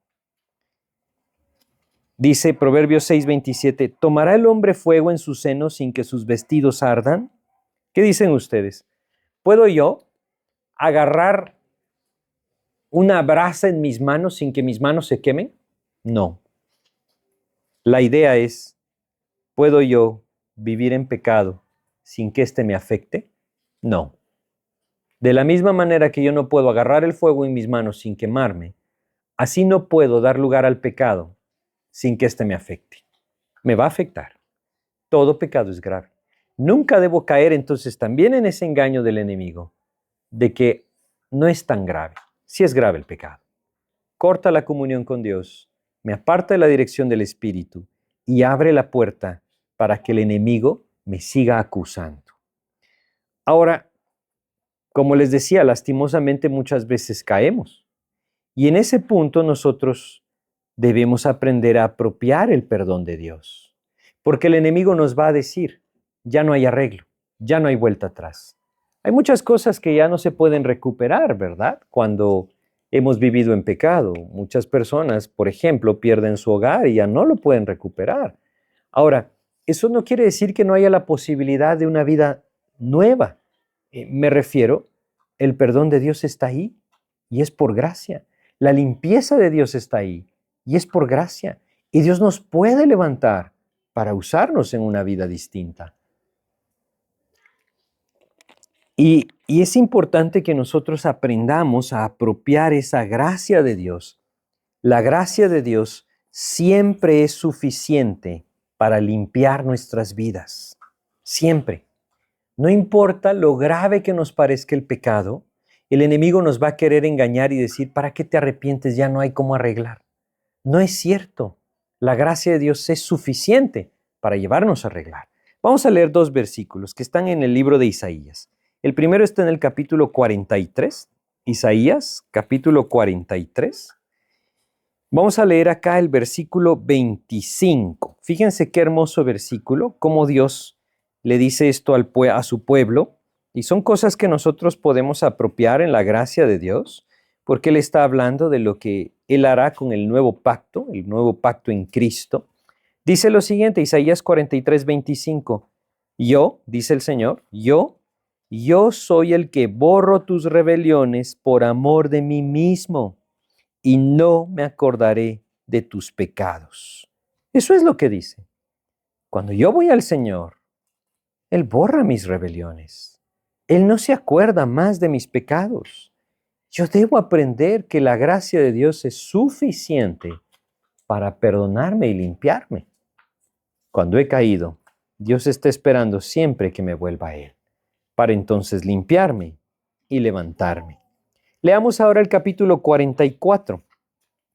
Dice Proverbios 6:27, ¿tomará el hombre fuego en su seno sin que sus vestidos ardan? ¿Qué dicen ustedes? ¿Puedo yo agarrar una brasa en mis manos sin que mis manos se quemen? No. La idea es, ¿puedo yo vivir en pecado sin que éste me afecte? No. De la misma manera que yo no puedo agarrar el fuego en mis manos sin quemarme, así no puedo dar lugar al pecado sin que éste me afecte. Me va a afectar. Todo pecado es grave. Nunca debo caer entonces también en ese engaño del enemigo de que no es tan grave. Sí es grave el pecado. Corta la comunión con Dios, me aparta de la dirección del Espíritu y abre la puerta para que el enemigo me siga acusando. Ahora, como les decía, lastimosamente muchas veces caemos. Y en ese punto nosotros debemos aprender a apropiar el perdón de Dios. Porque el enemigo nos va a decir, ya no hay arreglo, ya no hay vuelta atrás. Hay muchas cosas que ya no se pueden recuperar, ¿verdad? Cuando hemos vivido en pecado. Muchas personas, por ejemplo, pierden su hogar y ya no lo pueden recuperar. Ahora, eso no quiere decir que no haya la posibilidad de una vida nueva. Me refiero, el perdón de Dios está ahí y es por gracia. La limpieza de Dios está ahí y es por gracia. Y Dios nos puede levantar para usarnos en una vida distinta. Y es importante que nosotros aprendamos a apropiar esa gracia de Dios. La gracia de Dios siempre es suficiente para limpiar nuestras vidas. Siempre. No importa lo grave que nos parezca el pecado, el enemigo nos va a querer engañar y decir, ¿para qué te arrepientes? Ya no hay cómo arreglar. No es cierto. La gracia de Dios es suficiente para llevarnos a arreglar. Vamos a leer 2 versículos que están en el libro de Isaías. El primero está en el capítulo 43, Isaías, capítulo 43. Vamos a leer acá el versículo 25. Fíjense qué hermoso versículo, cómo Dios le dice esto a su pueblo. Y son cosas que nosotros podemos apropiar en la gracia de Dios, porque Él está hablando de lo que Él hará con el nuevo pacto en Cristo. Dice lo siguiente, Isaías 43, 25. Yo, dice el Señor, yo soy el que borro tus rebeliones por amor de mí mismo y no me acordaré de tus pecados. Eso es lo que dice. Cuando yo voy al Señor, Él borra mis rebeliones. Él no se acuerda más de mis pecados. Yo debo aprender que la gracia de Dios es suficiente para perdonarme y limpiarme. Cuando he caído, Dios está esperando siempre que me vuelva a Él, para entonces limpiarme y levantarme. Leamos ahora el capítulo 44.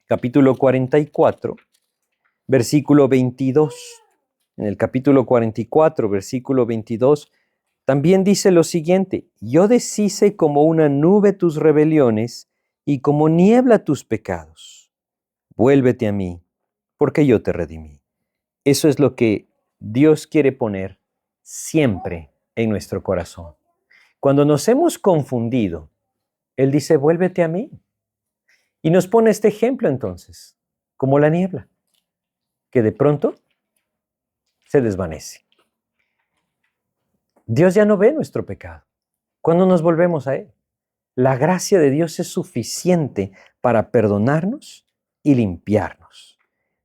Capítulo 44, versículo 22. En el capítulo 44, versículo 22, también dice lo siguiente: yo deshice como una nube tus rebeliones y como niebla tus pecados. Vuélvete a mí, porque yo te redimí. Eso es lo que Dios quiere poner siempre en nuestro corazón. Cuando nos hemos confundido, Él dice, vuélvete a mí. Y nos pone este ejemplo entonces, como la niebla, que de pronto se desvanece. Dios ya no ve nuestro pecado cuando nos volvemos a Él. La gracia de Dios es suficiente para perdonarnos y limpiarnos.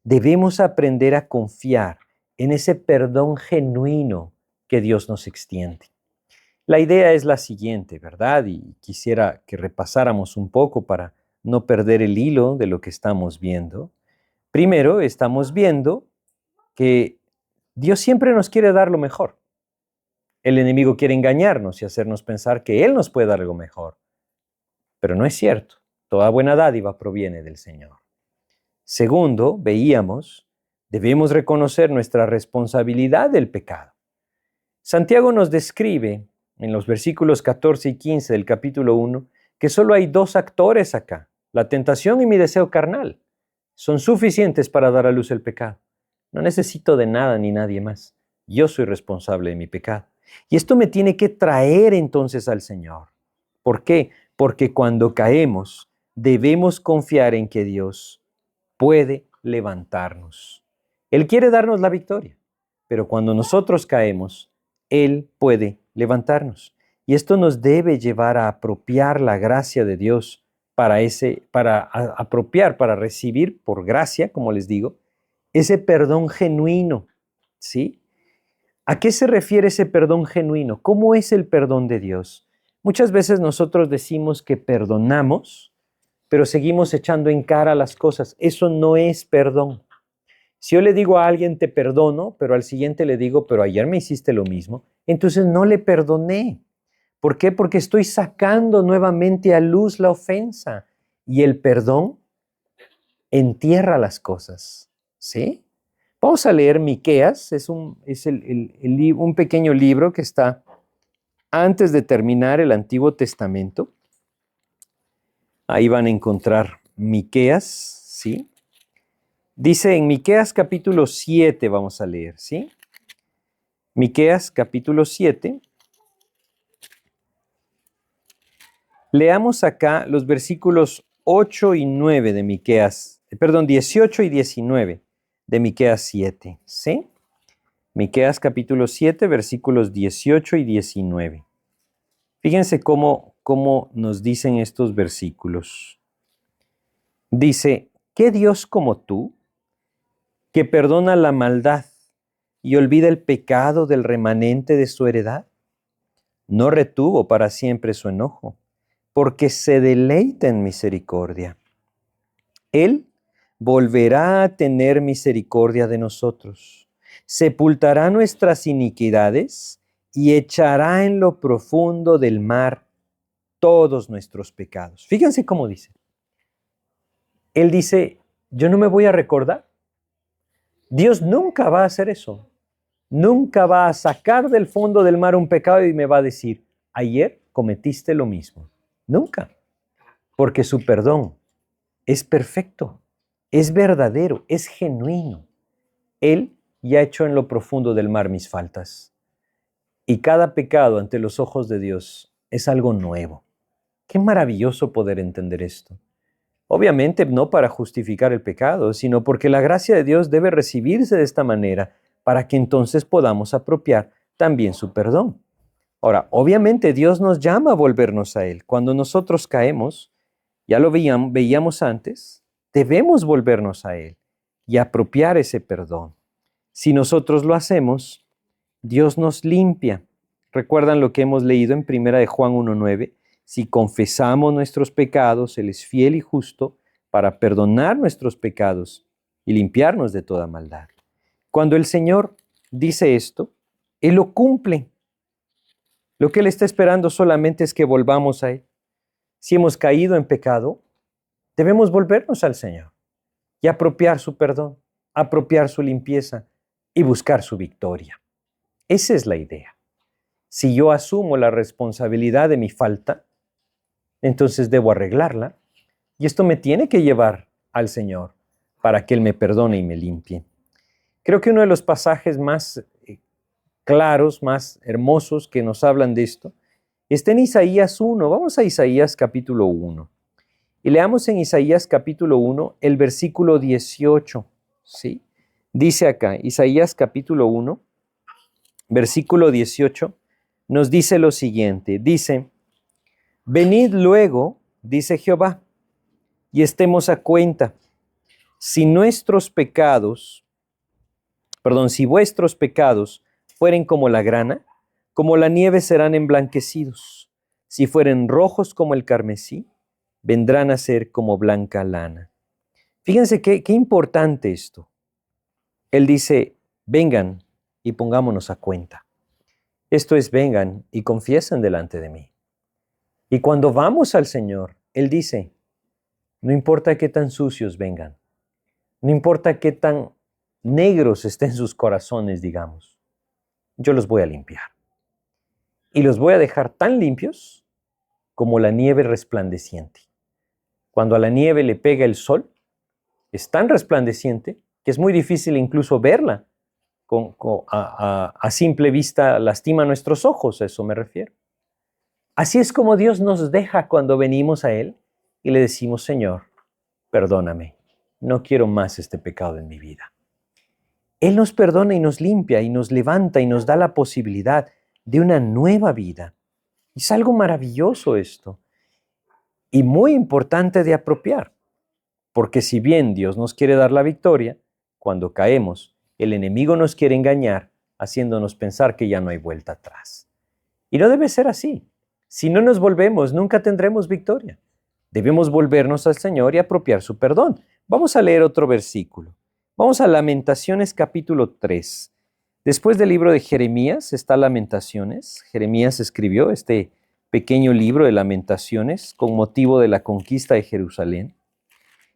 Debemos aprender a confiar en ese perdón genuino que Dios nos extiende. La idea es la siguiente, ¿verdad? Y quisiera que repasáramos un poco para no perder el hilo de lo que estamos viendo. Primero, estamos viendo que Dios siempre nos quiere dar lo mejor. El enemigo quiere engañarnos y hacernos pensar que Él nos puede dar algo mejor. Pero no es cierto. Toda buena dádiva proviene del Señor. Segundo, veíamos, debemos reconocer nuestra responsabilidad del pecado. Santiago nos describe en los versículos 14 y 15 del capítulo 1 que solo hay dos actores acá, la tentación y mi deseo carnal. Son suficientes para dar a luz el pecado. No necesito de nada ni nadie más. Yo soy responsable de mi pecado. Y esto me tiene que traer entonces al Señor. ¿Por qué? Porque cuando caemos, debemos confiar en que Dios puede levantarnos. Él quiere darnos la victoria, pero cuando nosotros caemos, Él puede levantarnos. Y esto nos debe llevar a apropiar la gracia de Dios para recibir por gracia, como les digo, ese perdón genuino, ¿sí? ¿A qué se refiere ese perdón genuino? ¿Cómo es el perdón de Dios? Muchas veces nosotros decimos que perdonamos, pero seguimos echando en cara las cosas. Eso no es perdón. Si yo le digo a alguien te perdono, pero al siguiente le digo, pero ayer me hiciste lo mismo, entonces no le perdoné. ¿Por qué? Porque estoy sacando nuevamente a luz la ofensa. Y el perdón entierra las cosas, ¿sí? Vamos a leer Miqueas, es un pequeño libro que está antes de terminar el Antiguo Testamento. Ahí van a encontrar Miqueas, ¿sí? Dice en Miqueas capítulo 7, vamos a leer, ¿sí? Miqueas capítulo 7. Leamos acá los versículos 8 y 9 de Miqueas, 18 y 19 de Miqueas 7, ¿sí? Miqueas capítulo 7, versículos 18 y 19. Fíjense cómo nos dicen estos versículos. Dice, ¿qué Dios como tú, que perdona la maldad y olvida el pecado del remanente de su heredad? No retuvo para siempre su enojo, porque se deleita en misericordia. Él volverá a tener misericordia de nosotros, sepultará nuestras iniquidades y echará en lo profundo del mar todos nuestros pecados. Fíjense cómo dice. Él dice, yo no me voy a recordar. Dios nunca va a hacer eso. Nunca va a sacar del fondo del mar un pecado y me va a decir, ayer cometiste lo mismo. Nunca. Porque su perdón es perfecto, es verdadero, es genuino. Él ya echó en lo profundo del mar mis faltas. Y cada pecado ante los ojos de Dios es algo nuevo. Qué maravilloso poder entender esto. Obviamente no para justificar el pecado, sino porque la gracia de Dios debe recibirse de esta manera para que entonces podamos apropiar también su perdón. Ahora, obviamente Dios nos llama a volvernos a Él. Cuando nosotros caemos, ya lo veíamos antes, debemos volvernos a Él y apropiar ese perdón. Si nosotros lo hacemos, Dios nos limpia. ¿Recuerdan lo que hemos leído en 1 de Juan 1:9? Si confesamos nuestros pecados, Él es fiel y justo para perdonar nuestros pecados y limpiarnos de toda maldad. Cuando el Señor dice esto, Él lo cumple. Lo que Él está esperando solamente es que volvamos a Él. Si hemos caído en pecado, debemos volvernos al Señor y apropiar su perdón, apropiar su limpieza y buscar su victoria. Esa es la idea. Si yo asumo la responsabilidad de mi falta, entonces debo arreglarla y esto me tiene que llevar al Señor para que Él me perdone y me limpie. Creo que uno de los pasajes más claros, más hermosos que nos hablan de esto, está en Isaías 1. Vamos a Isaías capítulo 1. Y leamos en Isaías capítulo 1 el versículo 18. ¿Sí? Dice acá, Isaías capítulo 1, versículo 18, nos dice lo siguiente. Dice, venid luego, dice Jehová, y estemos a cuenta. Si vuestros pecados fueren como la grana, como la nieve serán emblanquecidos. Si fueren rojos como el carmesí, vendrán a ser como blanca lana. Fíjense qué importante esto. Él dice, vengan y pongámonos a cuenta. Esto es, vengan y confiesen delante de mí. Y cuando vamos al Señor, Él dice, no importa qué tan sucios vengan, no importa qué tan negros estén sus corazones, digamos, yo los voy a limpiar. Y los voy a dejar tan limpios como la nieve resplandeciente. Cuando a la nieve le pega el sol, es tan resplandeciente que es muy difícil incluso verla. A simple vista lastima nuestros ojos, a eso me refiero. Así es como Dios nos deja cuando venimos a Él y le decimos, Señor, perdóname, no quiero más este pecado en mi vida. Él nos perdona y nos limpia y nos levanta y nos da la posibilidad de una nueva vida. Es algo maravilloso esto y muy importante de apropiar, porque si bien Dios nos quiere dar la victoria, cuando caemos, el enemigo nos quiere engañar, haciéndonos pensar que ya no hay vuelta atrás. Y no debe ser así. Si no nos volvemos, nunca tendremos victoria. Debemos volvernos al Señor y apropiar su perdón. Vamos a leer otro versículo. Vamos a Lamentaciones capítulo 3. Después del libro de Jeremías está Lamentaciones. Jeremías escribió este pequeño libro de Lamentaciones con motivo de la conquista de Jerusalén.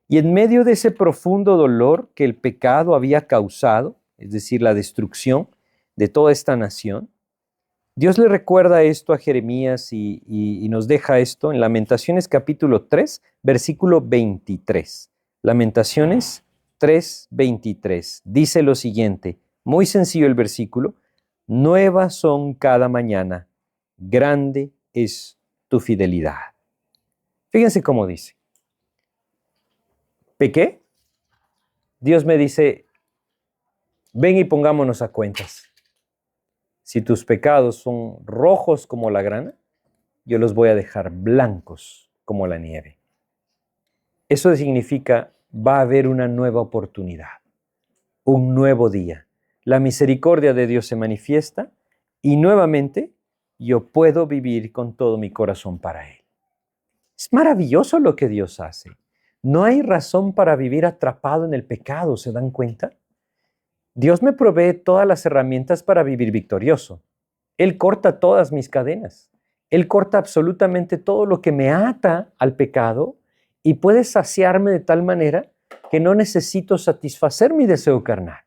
Y en medio de ese profundo dolor que el pecado había causado, es decir, la destrucción de toda esta nación, Dios le recuerda esto a Jeremías y nos deja esto en Lamentaciones capítulo 3, versículo 23. Lamentaciones 3, 23. Dice lo siguiente, muy sencillo el versículo, nuevas son cada mañana, grande es tu fidelidad. Fíjense cómo dice. ¿Pequé? Dios me dice, ven y pongámonos a cuentas. Si tus pecados son rojos como la grana, yo los voy a dejar blancos como la nieve. Eso significa, va a haber una nueva oportunidad, un nuevo día. La misericordia de Dios se manifiesta y nuevamente yo puedo vivir con todo mi corazón para Él. Es maravilloso lo que Dios hace. No hay razón para vivir atrapado en el pecado, ¿se dan cuenta? Dios me provee todas las herramientas para vivir victorioso. Él corta todas mis cadenas. Él corta absolutamente todo lo que me ata al pecado y puede saciarme de tal manera que no necesito satisfacer mi deseo carnal.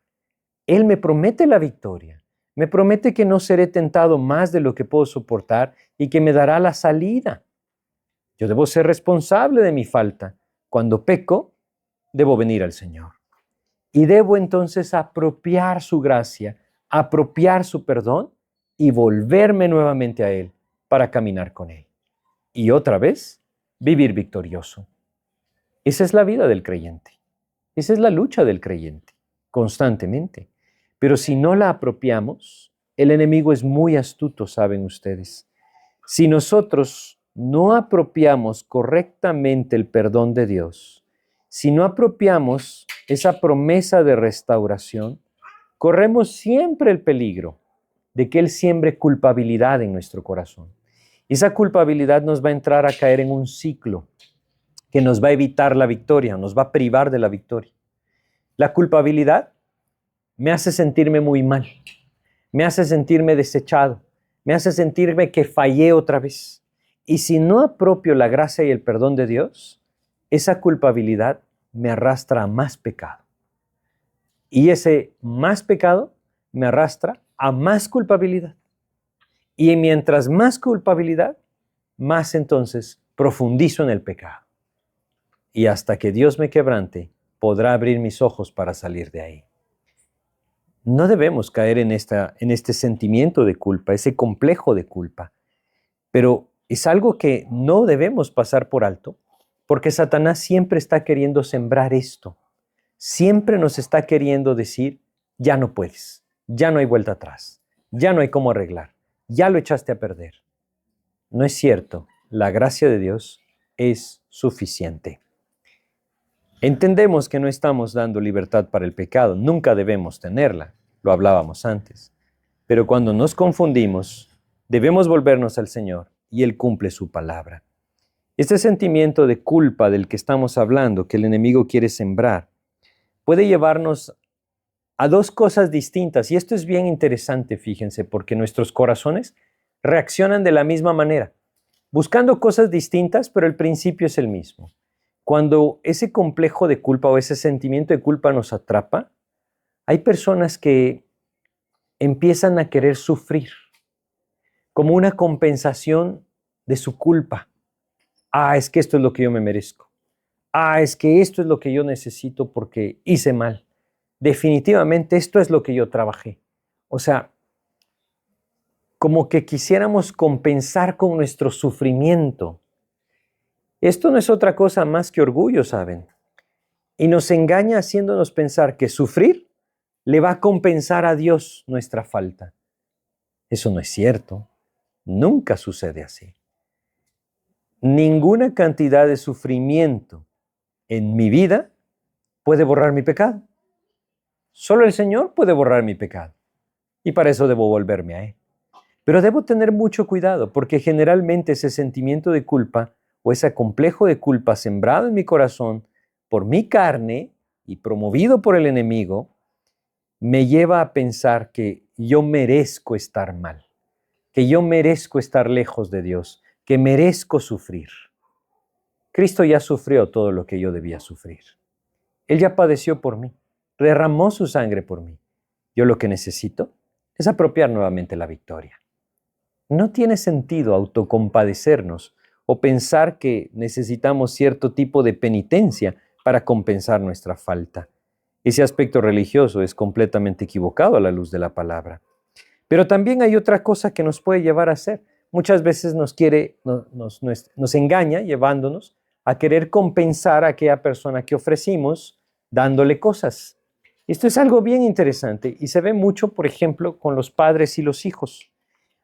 Él me promete la victoria. Me promete que no seré tentado más de lo que puedo soportar y que me dará la salida. Yo debo ser responsable de mi falta. Cuando peco, debo venir al Señor. Y debo entonces apropiar su gracia, apropiar su perdón y volverme nuevamente a Él para caminar con Él. Y otra vez, vivir victorioso. Esa es la vida del creyente. Esa es la lucha del creyente, constantemente. Pero si no la apropiamos, el enemigo es muy astuto, saben ustedes. Si nosotros no apropiamos correctamente el perdón de Dios, si no apropiamos esa promesa de restauración, corremos siempre el peligro de que Él siembre culpabilidad en nuestro corazón. Y esa culpabilidad nos va a entrar a caer en un ciclo que nos va a evitar la victoria, nos va a privar de la victoria. La culpabilidad me hace sentirme muy mal. me hace sentirme desechado, me hace sentirme que fallé otra vez. Y si no apropio la gracia y el perdón de Dios, esa culpabilidad me arrastra a más pecado. Y ese más pecado me arrastra a más culpabilidad. Y mientras más culpabilidad, más entonces profundizo en el pecado. Y hasta que Dios me quebrante, podrá abrir mis ojos para salir de ahí. No debemos caer en este sentimiento de culpa, ese complejo de culpa. Pero es algo que no debemos pasar por alto, porque Satanás siempre está queriendo sembrar esto. Siempre nos está queriendo decir, ya no puedes, ya no hay vuelta atrás, ya no hay cómo arreglar, ya lo echaste a perder. No es cierto, la gracia de Dios es suficiente. Entendemos que no estamos dando libertad para el pecado, nunca debemos tenerla, lo hablábamos antes. Pero cuando nos confundimos, debemos volvernos al Señor y Él cumple su palabra. Este sentimiento de culpa del que estamos hablando, que el enemigo quiere sembrar, puede llevarnos a dos cosas distintas. Y esto es bien interesante, fíjense, porque nuestros corazones reaccionan de la misma manera, buscando cosas distintas, pero el principio es el mismo. Cuando ese complejo de culpa o ese sentimiento de culpa nos atrapa, hay personas que empiezan a querer sufrir como una compensación de su culpa. Es que esto es lo que yo me merezco. Es que esto es lo que yo necesito porque hice mal. Definitivamente esto es lo que yo trabajé. O sea, como que quisiéramos compensar con nuestro sufrimiento. Esto no es otra cosa más que orgullo, ¿saben? Y nos engaña haciéndonos pensar que sufrir le va a compensar a Dios nuestra falta. Eso no es cierto. Nunca sucede así. Ninguna cantidad de sufrimiento en mi vida puede borrar mi pecado. Solo el Señor puede borrar mi pecado. Y para eso debo volverme a Él. Pero debo tener mucho cuidado porque generalmente ese sentimiento de culpa o ese complejo de culpa sembrado en mi corazón por mi carne y promovido por el enemigo me lleva a pensar que yo merezco estar mal, que yo merezco estar lejos de Dios, que merezco sufrir. Cristo ya sufrió todo lo que yo debía sufrir. Él ya padeció por mí, derramó su sangre por mí. Yo lo que necesito es apropiar nuevamente la victoria. No tiene sentido autocompadecernos o pensar que necesitamos cierto tipo de penitencia para compensar nuestra falta. Ese aspecto religioso es completamente equivocado a la luz de la palabra. Pero también hay otra cosa que nos puede llevar a hacer. Muchas veces nos engaña llevándonos a querer compensar a aquella persona que ofrecimos dándole cosas. Esto es algo bien interesante y se ve mucho, por ejemplo, con los padres y los hijos.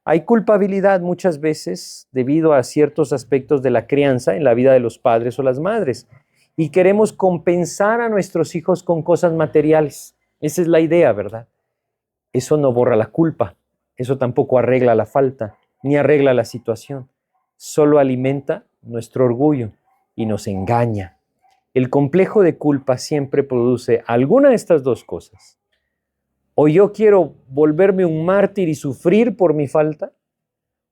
Hay culpabilidad muchas veces debido a ciertos aspectos de la crianza en la vida de los padres o las madres y queremos compensar a nuestros hijos con cosas materiales. Esa es la idea, ¿verdad? Eso no borra la culpa, eso tampoco arregla la falta, ni arregla la situación. Solo alimenta nuestro orgullo y nos engaña. El complejo de culpa siempre produce alguna de estas dos cosas. O yo quiero volverme un mártir y sufrir por mi falta,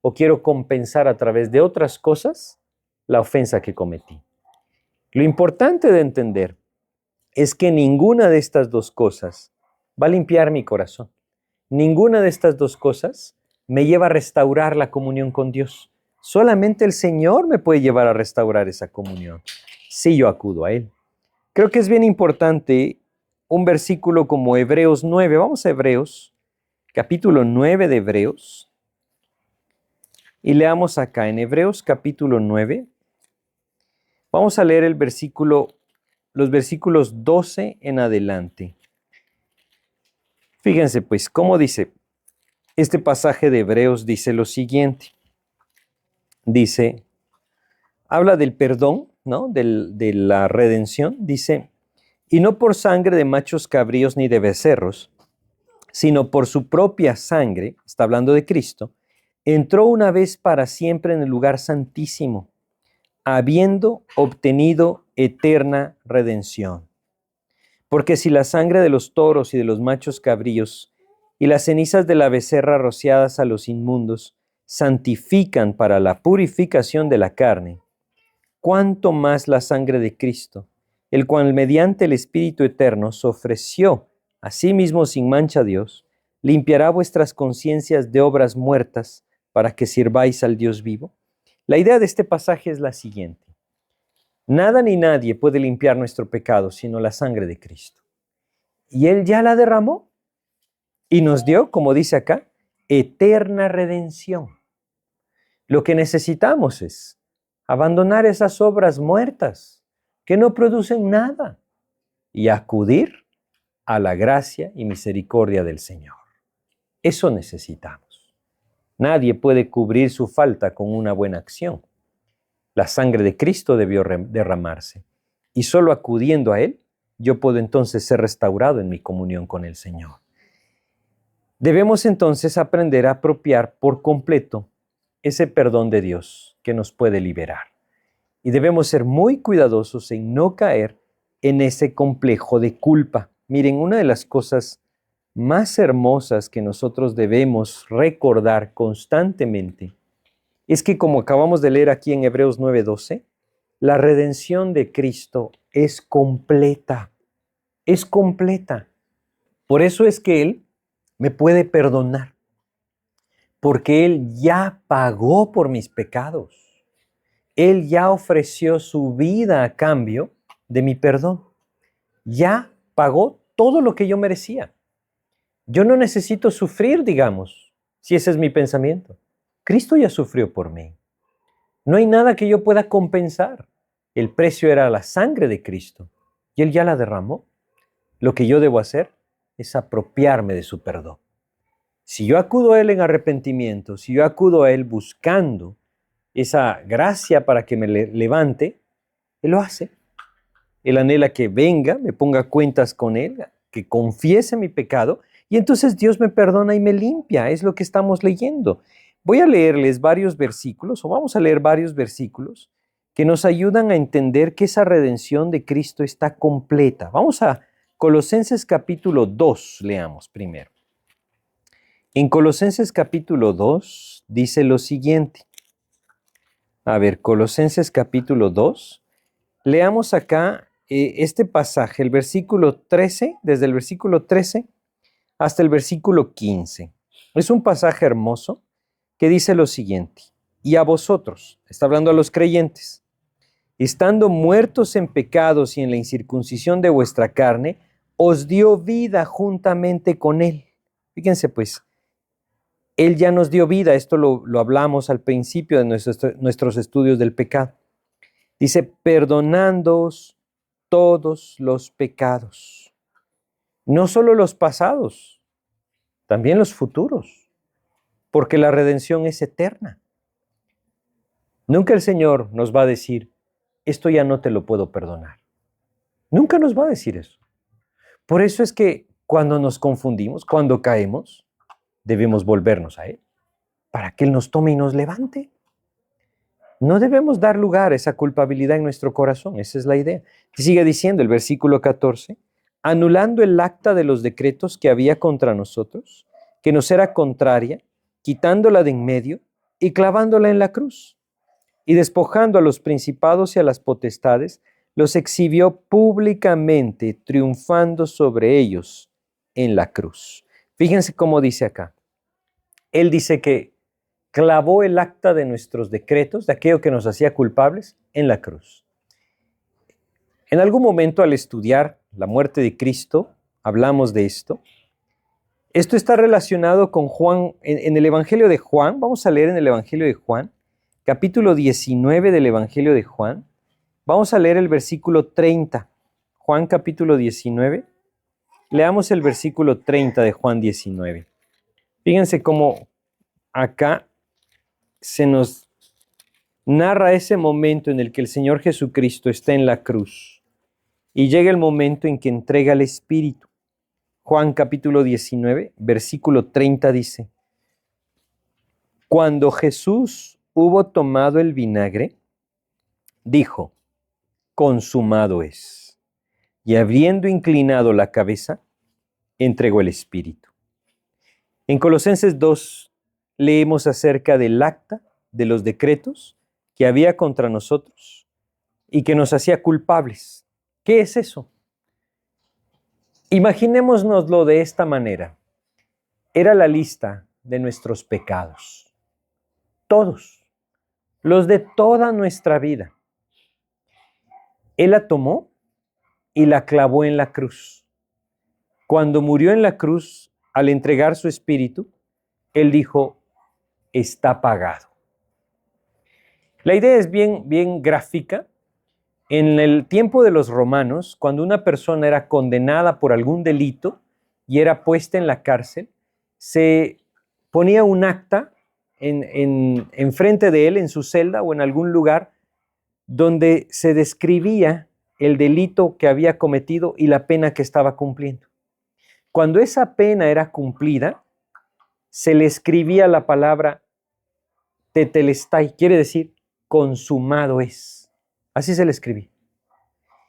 o quiero compensar a través de otras cosas la ofensa que cometí. Lo importante de entender es que ninguna de estas dos cosas va a limpiar mi corazón. Ninguna de estas dos cosas me lleva a restaurar la comunión con Dios. Solamente el Señor me puede llevar a restaurar esa comunión, si yo acudo a Él. Creo que es bien importante un versículo como Hebreos 9. Vamos a Hebreos, capítulo 9 de Hebreos. Y leamos acá en Hebreos capítulo 9. Vamos a leer los versículos 12 en adelante. Fíjense pues, cómo dice este pasaje de Hebreos, dice lo siguiente. Dice, habla del perdón, ¿no? De la redención. Dice, y no por sangre de machos cabríos ni de becerros, sino por su propia sangre, está hablando de Cristo, entró una vez para siempre en el lugar santísimo, habiendo obtenido eterna redención. Porque si la sangre de los toros y de los machos cabríos y las cenizas de la becerra rociadas a los inmundos santifican para la purificación de la carne, cuánto más la sangre de Cristo, el cual mediante el Espíritu Eterno se ofreció a sí mismo sin mancha a Dios, limpiará vuestras conciencias de obras muertas para que sirváis al Dios vivo. La idea de este pasaje es la siguiente. Nada ni nadie puede limpiar nuestro pecado sino la sangre de Cristo. Y Él ya la derramó y nos dio, como dice acá, eterna redención. Lo que necesitamos es abandonar esas obras muertas que no producen nada y acudir a la gracia y misericordia del Señor. Eso necesitamos. Nadie puede cubrir su falta con una buena acción. La sangre de Cristo debió derramarse y solo acudiendo a Él yo puedo entonces ser restaurado en mi comunión con el Señor. Debemos entonces aprender a apropiar por completo ese perdón de Dios que nos puede liberar. Y debemos ser muy cuidadosos en no caer en ese complejo de culpa. Miren, una de las cosas más hermosas que nosotros debemos recordar constantemente es que, como acabamos de leer aquí en Hebreos 9:12, la redención de Cristo es completa. Es completa. Por eso es que Él me puede perdonar, porque Él ya pagó por mis pecados. Él ya ofreció su vida a cambio de mi perdón. Ya pagó todo lo que yo merecía. Yo no necesito sufrir, digamos, si ese es mi pensamiento. Cristo ya sufrió por mí. No hay nada que yo pueda compensar. El precio era la sangre de Cristo y Él ya la derramó. Lo que yo debo hacer es apropiarme de su perdón. Si yo acudo a Él en arrepentimiento, si yo acudo a Él buscando esa gracia para que me levante, Él lo hace. Él anhela que venga, me ponga cuentas con Él, que confiese mi pecado, y entonces Dios me perdona y me limpia. Es lo que estamos leyendo. Voy a leerles varios versículos, o vamos a leer varios versículos, que nos ayudan a entender que esa redención de Cristo está completa. Vamos a Colosenses capítulo 2, leamos primero. En Colosenses capítulo 2 dice lo siguiente. A ver, Colosenses capítulo 2. Leamos acá este pasaje, el versículo 13, desde el versículo 13 hasta el versículo 15. Es un pasaje hermoso que dice lo siguiente. Y a vosotros, está hablando a los creyentes, estando muertos en pecados y en la incircuncisión de vuestra carne, os dio vida juntamente con Él. Fíjense pues, Él ya nos dio vida, esto lo hablamos al principio de nuestros estudios del pecado. Dice, perdonándoos todos los pecados, no solo los pasados, también los futuros, porque la redención es eterna. Nunca el Señor nos va a decir, esto ya no te lo puedo perdonar. Nunca nos va a decir eso. Por eso es que cuando nos confundimos, cuando caemos, debemos volvernos a Él, para que Él nos tome y nos levante. No debemos dar lugar a esa culpabilidad en nuestro corazón, esa es la idea. Y sigue diciendo el versículo 14, anulando el acta de los decretos que había contra nosotros, que nos era contraria, quitándola de en medio y clavándola en la cruz. Y despojando a los principados y a las potestades, los exhibió públicamente, triunfando sobre ellos en la cruz. Fíjense cómo dice acá. Él dice que clavó el acta de nuestros decretos, de aquello que nos hacía culpables, en la cruz. En algún momento al estudiar la muerte de Cristo, hablamos de esto. Esto está relacionado con Juan, en el Evangelio de Juan, vamos a leer en el Evangelio de Juan, capítulo 19 del Evangelio de Juan, vamos a leer el versículo 30, Juan capítulo 19, leamos el versículo 30 de Juan 19. Fíjense cómo acá se nos narra ese momento en el que el Señor Jesucristo está en la cruz y llega el momento en que entrega el Espíritu. Juan capítulo 19, versículo 30 dice, cuando Jesús hubo tomado el vinagre, dijo, consumado es. Y habiendo inclinado la cabeza, entregó el Espíritu. En Colosenses 2 leemos acerca del acta de los decretos que había contra nosotros y que nos hacía culpables. ¿Qué es eso? Imaginémonoslo de esta manera. Era la lista de nuestros pecados. Todos. Los de toda nuestra vida. Él la tomó y la clavó en la cruz. Cuando murió en la cruz, al entregar su espíritu, Él dijo, está pagado. La idea es bien gráfica. En el tiempo de los romanos, cuando una persona era condenada por algún delito y era puesta en la cárcel, se ponía un acta en frente de él, en su celda o en algún lugar, donde se describía el delito que había cometido y la pena que estaba cumpliendo. Cuando esa pena era cumplida, se le escribía la palabra tetelestai, quiere decir consumado es. Así se le escribía.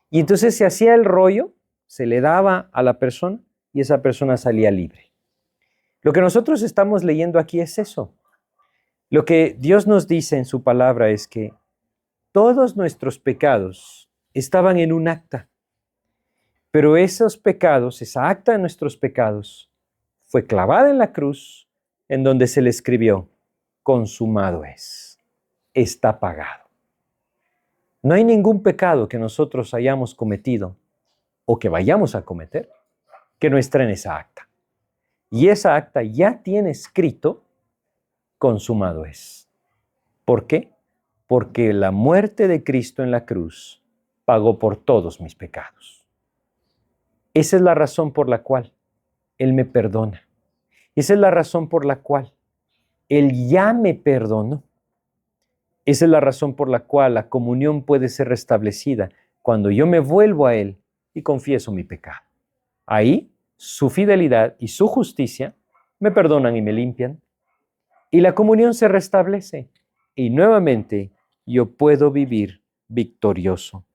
Y entonces se hacía el rollo, se le daba a la persona y esa persona salía libre. Lo que nosotros estamos leyendo aquí es eso. Lo que Dios nos dice en su palabra es que todos nuestros pecados estaban en un acta, pero esos pecados, esa acta de nuestros pecados, fue clavada en la cruz, en donde se le escribió, consumado es, está pagado. No hay ningún pecado que nosotros hayamos cometido o que vayamos a cometer que no esté en esa acta. Y esa acta ya tiene escrito, consumado es. ¿Por qué? Porque la muerte de Cristo en la cruz pagó por todos mis pecados. Esa es la razón por la cual Él me perdona. Esa es la razón por la cual Él ya me perdonó. Esa es la razón por la cual la comunión puede ser restablecida cuando yo me vuelvo a Él y confieso mi pecado. Ahí, su fidelidad y su justicia me perdonan y me limpian. Y la comunión se restablece. Y nuevamente yo puedo vivir victorioso.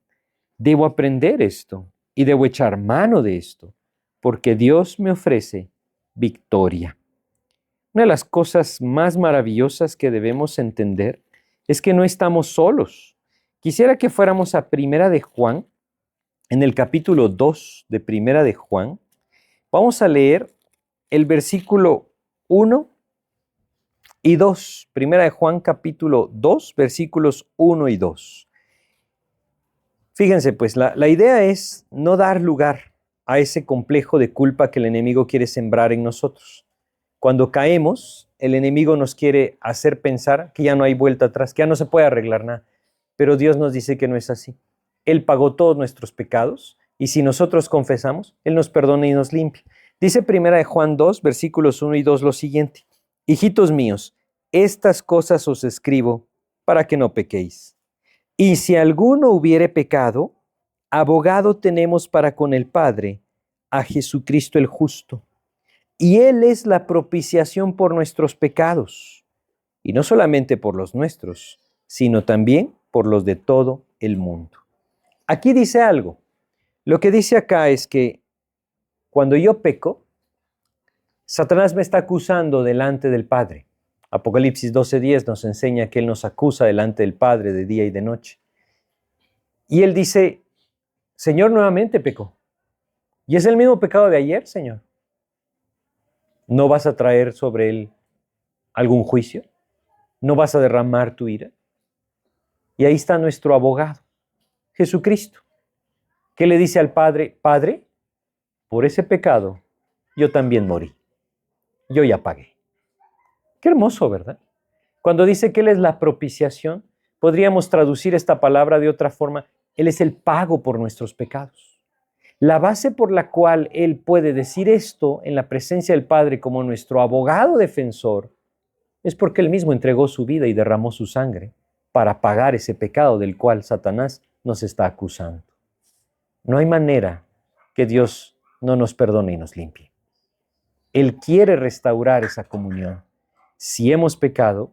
Debo aprender esto y debo echar mano de esto, porque Dios me ofrece victoria. Una de las cosas más maravillosas que debemos entender es que no estamos solos. Quisiera que fuéramos a Primera de Juan, en el capítulo 2 de Primera de Juan. Vamos a leer el versículo 1 y 2. Primera de Juan, capítulo 2, versículos 1 y 2. Fíjense, pues, la idea es no dar lugar a ese complejo de culpa que el enemigo quiere sembrar en nosotros. Cuando caemos, el enemigo nos quiere hacer pensar que ya no hay vuelta atrás, que ya no se puede arreglar nada. Pero Dios nos dice que no es así. Él pagó todos nuestros pecados y si nosotros confesamos, Él nos perdona y nos limpia. Dice Primera de Juan 2, versículos 1 y 2 lo siguiente. Hijitos míos, estas cosas os escribo para que no pequéis. Y si alguno hubiere pecado, abogado tenemos para con el Padre, a Jesucristo el justo. Y Él es la propiciación por nuestros pecados, y no solamente por los nuestros, sino también por los de todo el mundo. Aquí dice algo. Lo que dice acá es que cuando yo peco, Satanás me está acusando delante del Padre. Apocalipsis 12:10 nos enseña que Él nos acusa delante del Padre de día y de noche. Y Él dice, Señor, nuevamente pecó. Y es el mismo pecado de ayer, Señor. ¿No vas a traer sobre Él algún juicio? ¿No vas a derramar tu ira? Y ahí está nuestro abogado, Jesucristo, que le dice al Padre, Padre, por ese pecado yo también morí. Yo ya pagué. Qué hermoso, ¿verdad? Cuando dice que Él es la propiciación, podríamos traducir esta palabra de otra forma. Él es el pago por nuestros pecados. La base por la cual Él puede decir esto en la presencia del Padre como nuestro abogado defensor es porque Él mismo entregó su vida y derramó su sangre para pagar ese pecado del cual Satanás nos está acusando. No hay manera que Dios no nos perdone y nos limpie. Él quiere restaurar esa comunión. Si hemos pecado,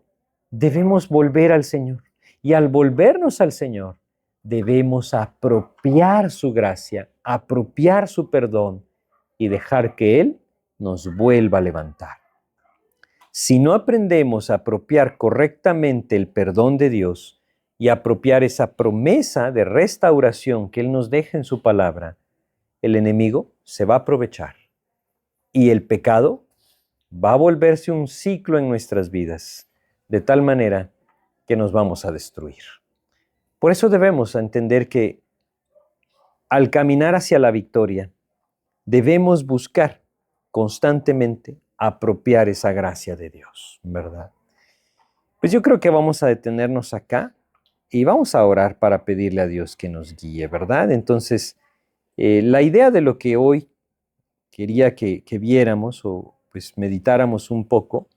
debemos volver al Señor. Y al volvernos al Señor, debemos apropiar su gracia, apropiar su perdón y dejar que Él nos vuelva a levantar. Si no aprendemos a apropiar correctamente el perdón de Dios y apropiar esa promesa de restauración que Él nos deja en su palabra, el enemigo se va a aprovechar y el pecado va a volverse un ciclo en nuestras vidas, de tal manera que nos vamos a destruir. Por eso debemos entender que al caminar hacia la victoria, debemos buscar constantemente apropiar esa gracia de Dios, ¿verdad? Pues yo creo que vamos a detenernos acá y vamos a orar para pedirle a Dios que nos guíe, ¿verdad? Entonces, la idea de lo que hoy quería que viéramos o pues meditáramos un poco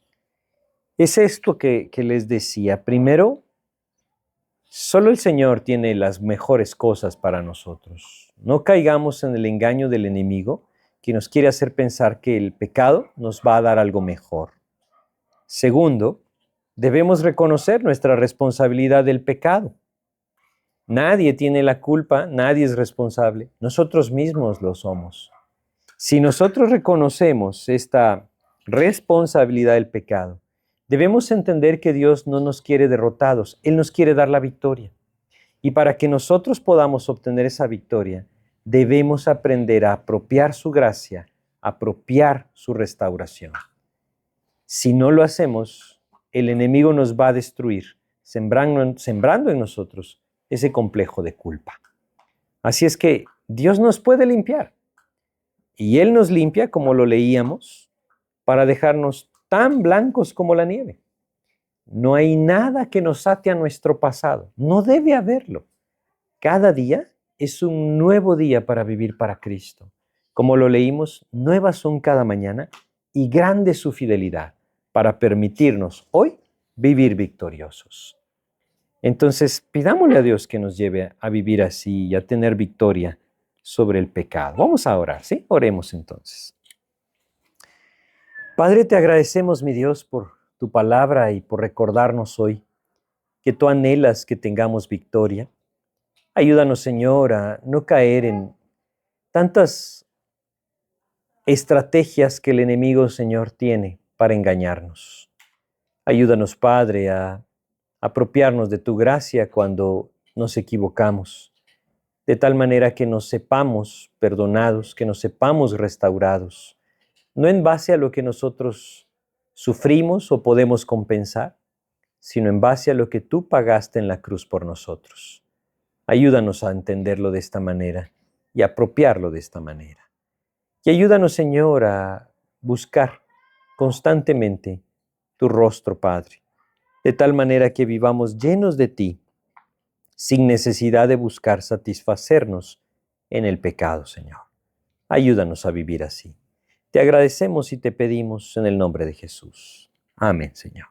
es esto que les decía. Primero, solo el Señor tiene las mejores cosas para nosotros. No caigamos en el engaño del enemigo que nos quiere hacer pensar que el pecado nos va a dar algo mejor. Segundo, debemos reconocer nuestra responsabilidad del pecado. Nadie tiene la culpa, nadie es responsable, nosotros mismos lo somos. Si nosotros reconocemos esta responsabilidad del pecado, debemos entender que Dios no nos quiere derrotados, Él nos quiere dar la victoria. Y para que nosotros podamos obtener esa victoria, debemos aprender a apropiar su gracia, apropiar su restauración. Si no lo hacemos, el enemigo nos va a destruir, sembrando en nosotros ese complejo de culpa. Así es que Dios nos puede limpiar. Y Él nos limpia, como lo leíamos, para dejarnos tan blancos como la nieve. No hay nada que nos ate a nuestro pasado. No debe haberlo. Cada día es un nuevo día para vivir para Cristo. Como lo leímos, nuevas son cada mañana y grande su fidelidad para permitirnos hoy vivir victoriosos. Entonces, pidámosle a Dios que nos lleve a vivir así y a tener victoria sobre el pecado. Vamos a orar, ¿sí? Oremos entonces. Padre, te agradecemos, mi Dios, por tu palabra y por recordarnos hoy que tú anhelas que tengamos victoria. Ayúdanos, Señor, a no caer en tantas estrategias que el enemigo, Señor, tiene para engañarnos. Ayúdanos, Padre, a apropiarnos de tu gracia cuando nos equivocamos, de tal manera que nos sepamos perdonados, que nos sepamos restaurados, no en base a lo que nosotros sufrimos o podemos compensar, sino en base a lo que tú pagaste en la cruz por nosotros. Ayúdanos a entenderlo de esta manera y apropiarlo de esta manera. Y ayúdanos, Señor, a buscar constantemente tu rostro, Padre, de tal manera que vivamos llenos de ti, sin necesidad de buscar satisfacernos en el pecado, Señor. Ayúdanos a vivir así. Te agradecemos y te pedimos en el nombre de Jesús. Amén, Señor.